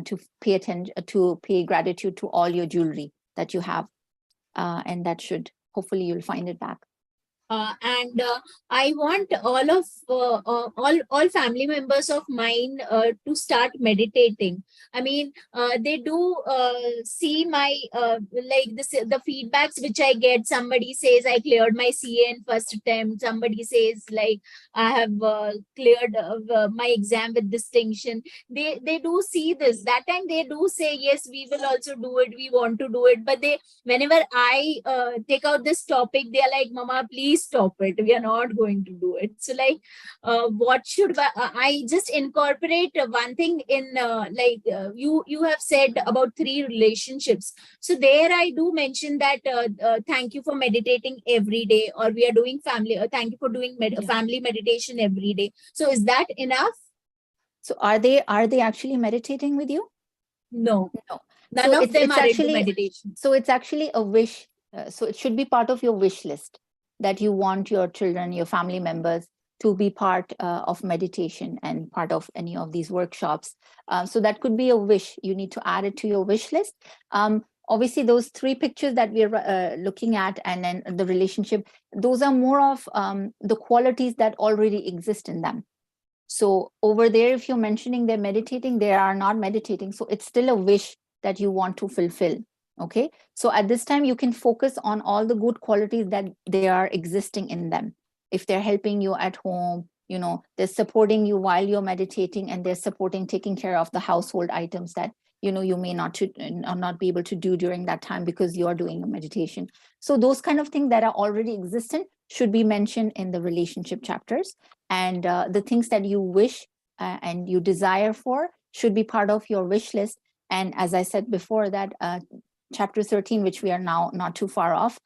to pay attention, to pay gratitude to all your jewelry that you have. And that should, hopefully you'll find it back. And I want all family members of mine to start meditating. I mean, they do see my like this, the feedbacks which I get. Somebody says I cleared my CA in first attempt. Somebody says like I have cleared my exam with distinction. They do see this. That time they do say yes, we will also do it. We want to do it. But whenever I take out this topic, they are like, Mama, please stop it. We are not going to do it. So like, what should I just incorporate one thing in you have said about 3 relationships. So there I do mention that thank you for meditating every day, or we are doing family. Thank you for doing family meditation every day. So is that enough? So are they actually meditating with you? No. No. None of them are into meditation. So it's actually a wish. So it should be part of your wish list that you want your children, your family members to be part of meditation and part of any of these workshops. So that could be a wish. You need to add it to your wish list. Obviously, those 3 pictures that we're looking at, and then the relationship, those are more of the qualities that already exist in them. So over there, if you're mentioning they're meditating, they are not meditating. So it's still a wish that you want to fulfill. Okay. So at this time, you can focus on all the good qualities that they are existing in them. If they're helping you at home, they're supporting you while you're meditating, and they're supporting, taking care of the household items that, you may not be able to do during that time because you're doing a meditation. So those kind of things that are already existent should be mentioned in the relationship chapters. And the things that you wish and you desire for should be part of your wish list. And as I said before, that chapter 13, which we are now not too far off,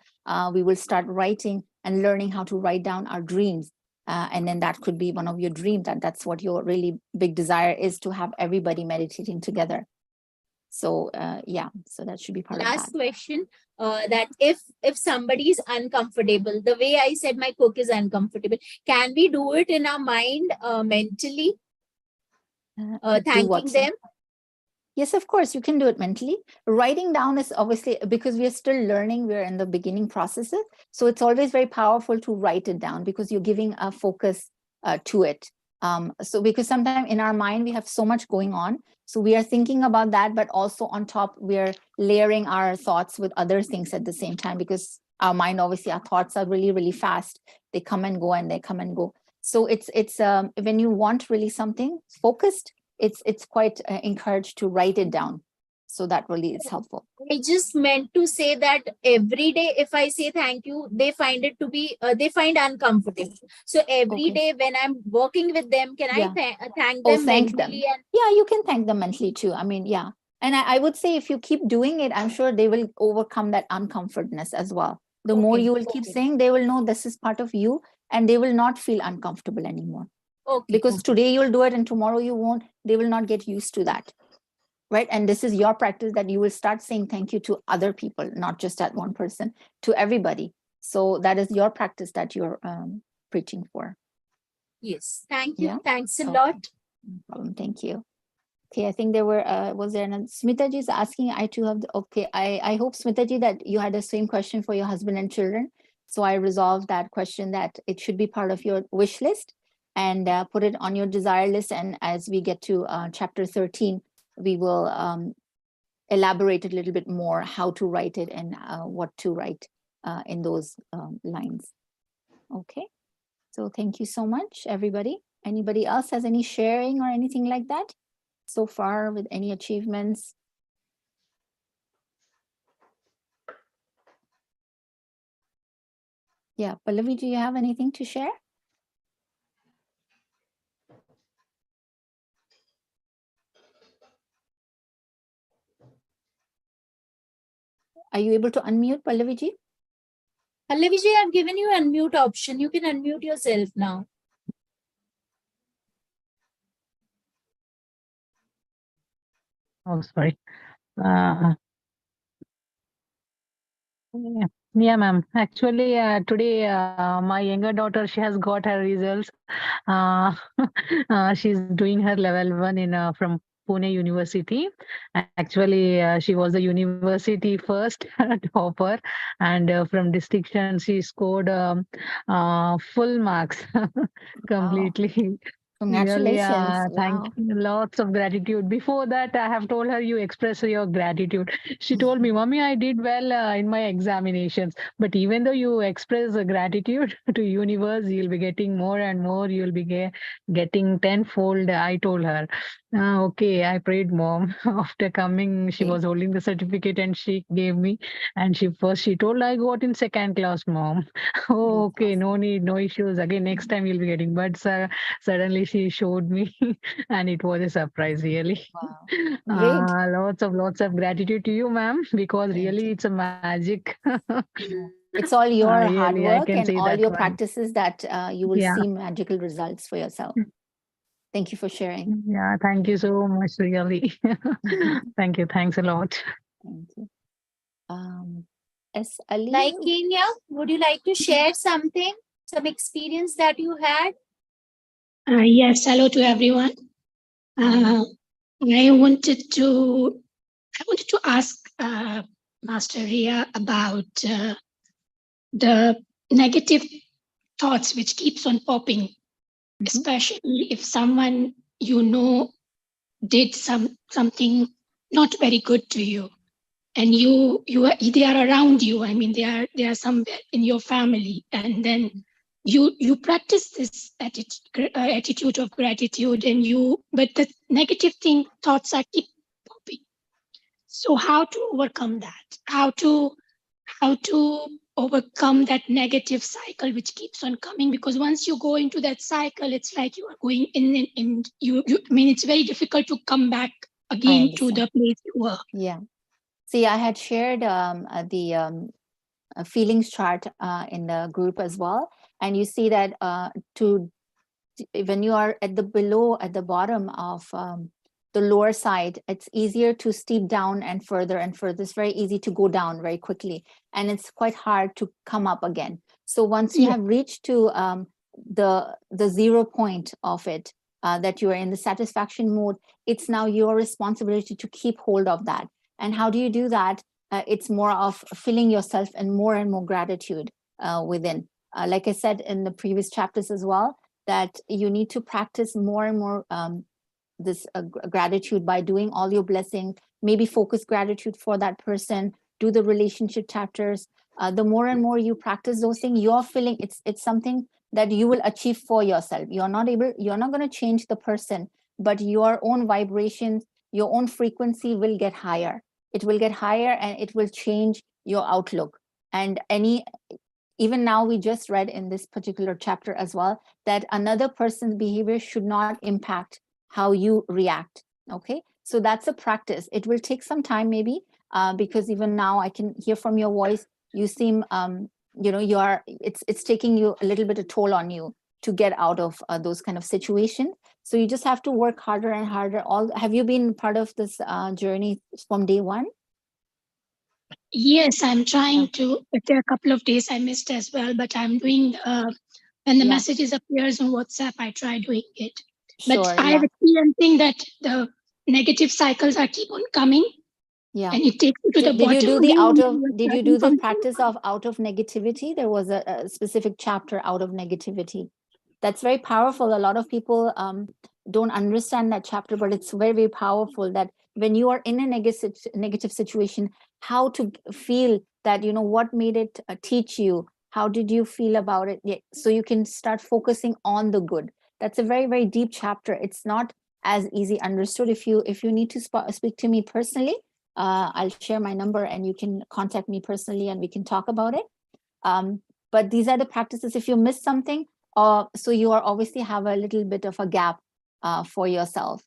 we will start writing and learning how to write down our dreams. And then that could be one of your dreams, that's what your really big desire is, to have everybody meditating together. So yeah, so that should be part of that. Last question, that if somebody is uncomfortable, the way I said my cook is uncomfortable, can we do it in our mind mentally, thanking them? Yes, of course, you can do it mentally. Writing down is obviously, because we are still learning, we're in the beginning processes. So it's always very powerful to write it down, because you're giving a focus to it. So because sometimes in our mind, we have so much going on. So we are thinking about that, but also on top, we're layering our thoughts with other things at the same time, because our mind, obviously, our thoughts are really, really fast. They come and go and they come and go. So it's when you want really something focused, it's quite encouraged to write it down. So that really is helpful. I just meant to say that every day, if I say thank you, they find it to be, they find uncomfortable. So every Okay. day when I'm working with them, can Yeah. I thank Oh, them thank them. mentally? And Yeah, you can thank them mentally too. I mean, yeah. And I would say if you keep doing it, I'm sure they will overcome that uncomfortness as well. The more Okay, you will keep okay. saying, they will know this is part of you and they will not feel uncomfortable anymore. Okay. Because today you'll do it and tomorrow you won't. They will not get used to that. Right. And this is your practice that you will start saying thank you to other people, not just at one person, to everybody. So that is your practice that you're preaching for. Yes. Thank you. Yeah. Thanks a Okay. lot. No problem. Thank you. Okay, I think there were, was there another? Smitaji is asking, I too have, okay, I hope Smitaji that you had the same question for your husband and children. So I resolved that question that it should be part of your wish list and put it on your desire list. And as we get to chapter 13, we will elaborate a little bit more how to write it and what to write in those lines. Okay, so thank you so much, everybody. Anybody else has any sharing or anything like that so far with any achievements? Yeah, Pallavi, do you have anything to share? Are you able to unmute, Pallavi ji? Pallavi ji, I've given you unmute option. You can unmute yourself now. Oh, sorry. Yeah, ma'am. Actually, today my younger daughter, she has got her results. Uh, she's doing her level 1 in from Pune University. Actually, she was the university first topper, and from distinction she scored full marks completely. Really, Congratulations. thank Wow. you. Lots of gratitude. Before that, I have told her you express your gratitude. She told me, "Mommy, I did well in my examinations. But even though you express gratitude to universe, you'll be getting more and more. You'll be getting tenfold." I told her, "Okay." I prayed, mom. After coming, she was holding the certificate and she gave me. And she told I got in second class, mom. Oh, okay, no need, no issues. Again, next time you'll be getting. But suddenly she showed me, and it was a surprise, really. Wow. Great. Lots of gratitude to you, ma'am, because Thank really you. it's a magic. It's all your hard Really, I work can and say all that your one. practices that you will Yeah. see magical results for yourself. Thank you for sharing. Yeah, thank you so much, really. Thank you. Thanks a lot. Thank you. S. Ali? Like Kenya, would you like to share something, some experience that you had? Yes, hello to everyone. I wanted to ask Master Ria about the negative thoughts which keeps on popping, especially if someone did something not very good to you, and they are around you. I mean, they are somewhere in your family, and then you practice this attitude of gratitude, but the negative thoughts are keep popping. So how to overcome that? How to overcome that negative cycle which keeps on coming? Because once you go into that cycle, it's like you are going in, and you I mean, it's very difficult to come back again to the place you were. Yeah. See, I had shared the feelings chart in the group as well. And you see that when you are at the bottom of the lower side, it's easier to steep down and further. It's very easy to go down very quickly. And it's quite hard to come up again. So once you have reached to the 0 point of it, that you are in the satisfaction mode, it's now your responsibility to keep hold of that. And how do you do that? It's more of filling yourself and more gratitude within. Like I said in the previous chapters as well, that you need to practice more and more this gratitude by doing all your blessings, maybe focus gratitude for that person, do the relationship chapters. The more and more you practice those things, you're feeling it's something that you will achieve for yourself. You're not going to change the person, but your own vibrations, your own frequency will get higher. It will get higher and it will change your outlook. And even now, we just read in this particular chapter as well, that another person's behavior should not impact how you react. Okay, so that's a practice. It will take some time maybe, because even now I can hear from your voice, you seem, it's taking you a little bit of toll on you to get out of those kind of situations. So you just have to work harder and harder. Have you been part of this journey from day one? Yes, I'm trying to, but there are a couple of days I missed as well, but I'm doing, when the messages appears on WhatsApp, I try doing it. But Sure, I have experiencing that the negative cycles are keep on coming. Yeah. And it takes you to So the did you bottom. did you do the practice of out of negativity? There was a specific chapter, out of negativity. That's very powerful. A lot of people don't understand that chapter, but it's very, very powerful that when you are in a negative situation, how to feel that, what made it teach you? How did you feel about it? So you can start focusing on the good. That's a very, very deep chapter. It's not as easy understood. If you need to speak to me personally, I'll share my number and you can contact me personally and we can talk about it. But these are the practices. If you miss something, so you are obviously have a little bit of a gap for yourself.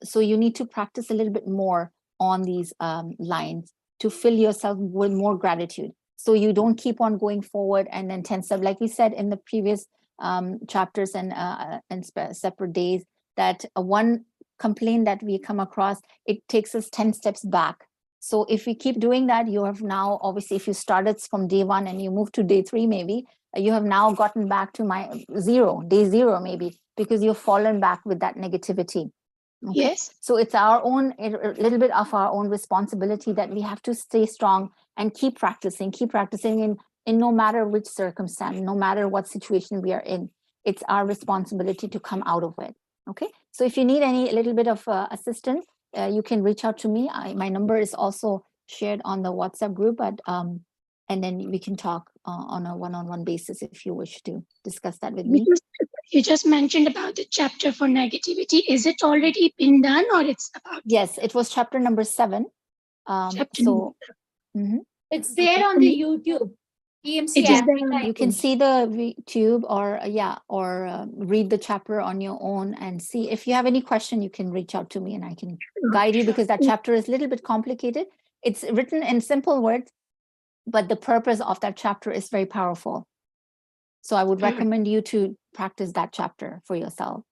So you need to practice a little bit more on these lines to fill yourself with more gratitude. So you don't keep on going forward and then tense up. Like we said in the previous chapters and separate days, that one complaint that we come across, it takes us 10 steps back. So if we keep doing that, you have now, obviously, if you started from day one and you move to day 3, maybe you have now gotten back to day zero, maybe, because you've fallen back with that negativity. Okay? Yes. So it's a little bit of our own responsibility that we have to stay strong and keep practicing in no matter which circumstance, no matter what situation we are in. It's our responsibility to come out of it. Okay, so if you need a little bit of assistance, you can reach out to me. My number is also shared on the WhatsApp group, but and then we can talk on a one-on-one basis if you wish to discuss that with me. You just mentioned about the chapter for negativity. Is it already been done or it's about? Yes, it was chapter number 7. It's there on the YouTube. PMC Africa. You can see the YouTube or read the chapter on your own and see. If you have any question, you can reach out to me and I can guide you, because that chapter is a little bit complicated. It's written in simple words, but the purpose of that chapter is very powerful. So I would recommend you to practice that chapter for yourself.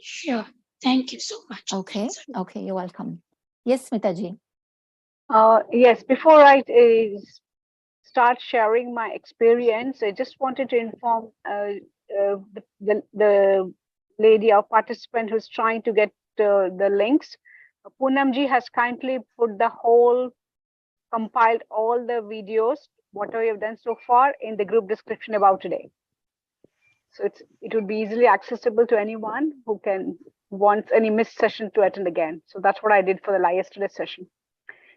Sure. Thank you so much. Okay. Okay, you're welcome. Yes, Smitaji. Yes, before I start sharing my experience, I just wanted to inform the lady, our participant who's trying to get the links. Poonamji has kindly put compiled all the videos, whatever you've done so far, in the group description about today. So it would be easily accessible to anyone who wants any missed session to attend again. So that's what I did for the yesterday's session.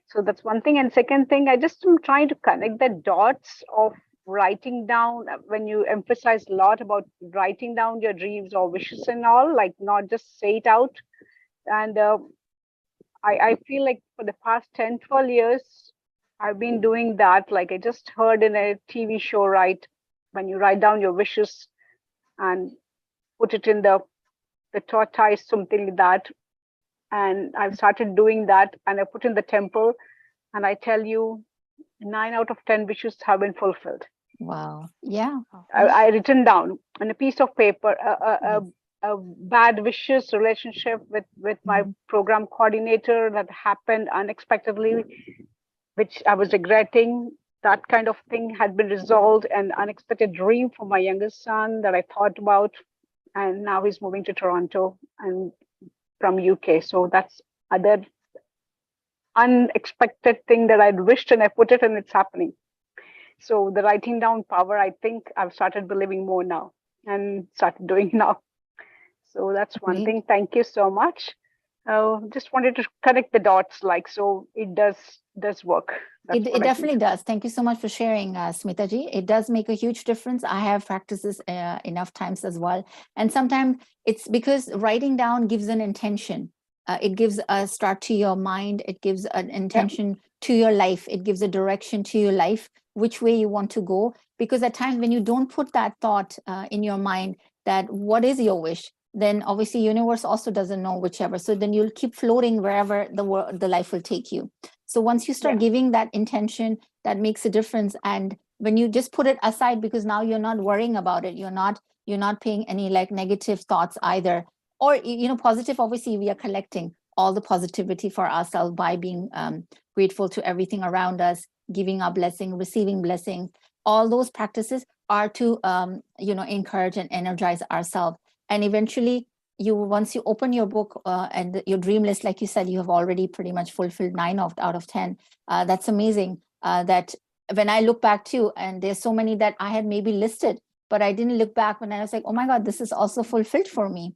So that's one thing. And second thing, I just am trying to connect the dots of writing down, when you emphasize a lot about writing down your dreams or wishes and all, like not just say it out. And I feel like for the past 10, 12 years, I've been doing that. Like I just heard in a TV show, right, when you write down your wishes and put it in the tortoise, something like that. And I've started doing that, and I put in the temple, and I tell you, 9 out of 10 wishes have been fulfilled. Wow. Yeah. I written down on a piece of paper a bad wishes relationship with my program coordinator that happened unexpectedly, which I was regretting. That kind of thing had been resolved. An unexpected dream for my youngest son that I thought about, and now he's moving to Toronto and from UK. So that's other unexpected thing that I'd wished, and I put it and it's happening. So the writing down power, I think I've started believing more now and started doing now. So that's one thing. Thank you so much. Just wanted to connect the dots, so it does work. It definitely does. Thank you so much for sharing, Smitaji. It does make a huge difference. I have practiced this enough times as well. And sometimes it's because writing down gives an intention. It gives a start to your mind. It gives an intention to your life. It gives a direction to your life, which way you want to go. Because at times when you don't put that thought in your mind that what is your wish, then obviously universe also doesn't know whichever. So then you'll keep floating wherever the life will take you. So once you start giving that intention, that makes a difference. And when you just put it aside, because now you're not worrying about it, you're not paying any like negative thoughts either. Or, positive, obviously we are collecting all the positivity for ourselves by being grateful to everything around us, giving our blessing, receiving blessings. All those practices are to, encourage and energize ourselves. And eventually, once you open your book and your dream list, like you said, you have already pretty much fulfilled 9 out of 10. That's amazing. That when I look back too, and there's so many that I had maybe listed, but I didn't look back when I was like, oh my God, this is also fulfilled for me.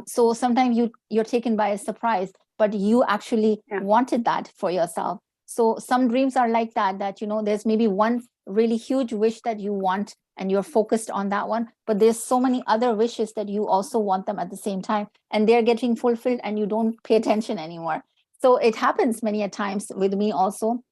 So sometimes you're taken by a surprise, but you actually wanted that for yourself. So some dreams are like that, there's maybe one really huge wish that you want and you're focused on that one, but there's so many other wishes that you also want them at the same time, and they're getting fulfilled and you don't pay attention anymore. So it happens many a times with me also.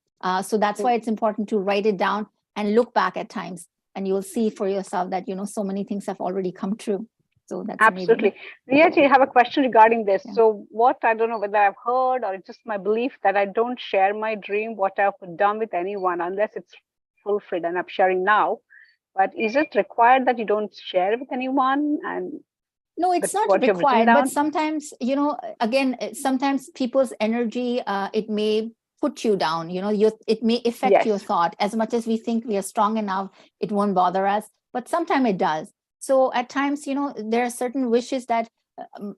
So that's why it's important to write it down and look back at times, and you'll see for yourself that, so many things have already come true. So that's absolutely amazing. Riyaji, I have a question regarding this. Yeah. So what, I don't know whether I've heard or it's just my belief that I don't share my dream, what I've done with anyone, unless it's fulfilled, and I'm sharing now. But is it required that you don't share it with anyone? And no, it's not what you've written required, down? but sometimes, again, sometimes people's energy, it may put you down, it may affect your thought. As much as we think we are strong enough, it won't bother us, but sometimes it does. So at times, there are certain wishes that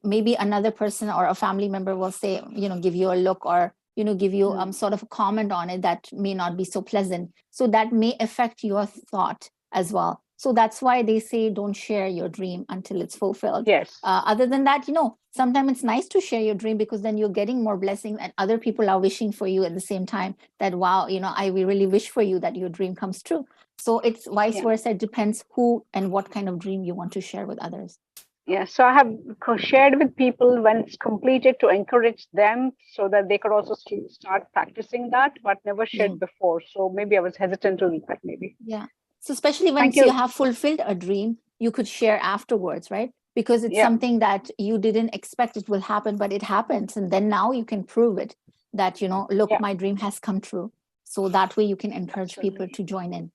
maybe another person or a family member will say, give you a look, or, give you sort of a comment on it that may not be so pleasant. So that may affect your thought as well. So that's why they say don't share your dream until it's fulfilled. Yes. Other than that, sometimes it's nice to share your dream, because then you're getting more blessings and other people are wishing for you at the same time that, wow, I really wish for you that your dream comes true. So it's vice versa. It depends who and what kind of dream you want to share with others. Yeah, so I have shared with people when it's completed to encourage them so that they could also start practicing that, but never shared before. So maybe I was hesitant to do that, maybe. Yeah. So especially when you have fulfilled a dream, you could share afterwards, right? Because it's something that you didn't expect it will happen, but it happens. And then now you can prove it that, look, my dream has come true. So that way you can encourage people to join in.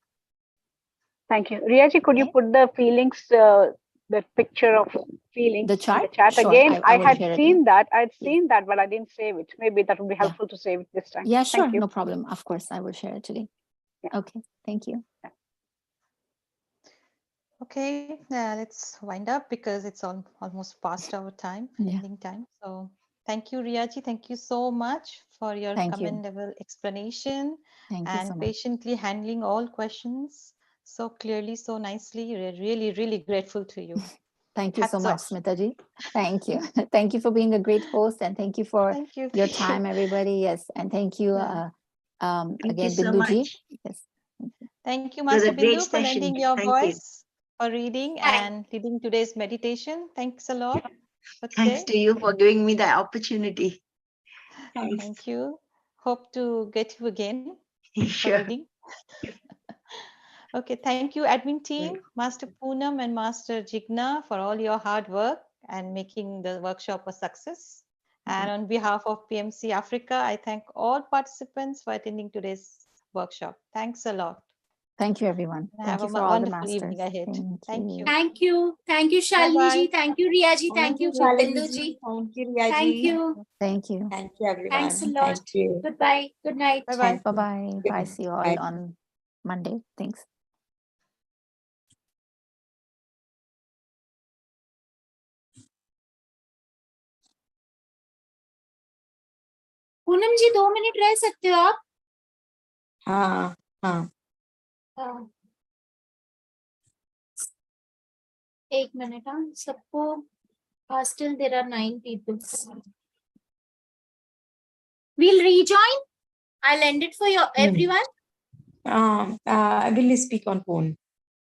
Thank you. Riyaji, could you put the feelings, the picture of feelings the chart? in the chat sure, again? I had seen that. I'd seen that, but I didn't save it. Maybe that would be helpful to save it this time. Yeah, sure. No problem. Of course, I will share it today. Okay. Thank you. Okay, let's wind up because it's almost past our time, ending time. So thank you, Riyaji. Thank you so much for your commendable explanation and patiently handling all questions so clearly, so nicely. We're really, really grateful to you. Thank you so much, Smitaji. Thank you. Thank you for being a great host, and thank you for your time, everybody. Yes, and thank you again, Binduji. Yes. Thank you, Master Bindu, for lending your voice, for reading and leading today's meditation. Thanks a lot for today. Thanks to you for giving me the opportunity. Thanks. Thank you. Hope to get you again for reading. Okay, thank you, admin team, Master Poonam and Master Jigna, for all your hard work and making the workshop a success. And on behalf of PMC Africa, I thank all participants for attending today's workshop. Thanks a lot. Thank you, everyone. Have a wonderful evening ahead. Thank you. Thank you. Thank you, Shalini ji. Thank you, Riyaji. Thank you, Bindu ji. Thank you, Riyaji. Thank you. Thank you. Thank you, everyone. Thanks a lot. Thank you. Goodbye. Good night. Bye-bye. Bye-bye. Bye. See you all on Monday. Thanks. Poonam ji 2 minute रह सकते हो आप? हाँ हाँ. 1 minute. सबको still there are 9 people. We'll rejoin. I'll end it for everyone. I will speak on phone.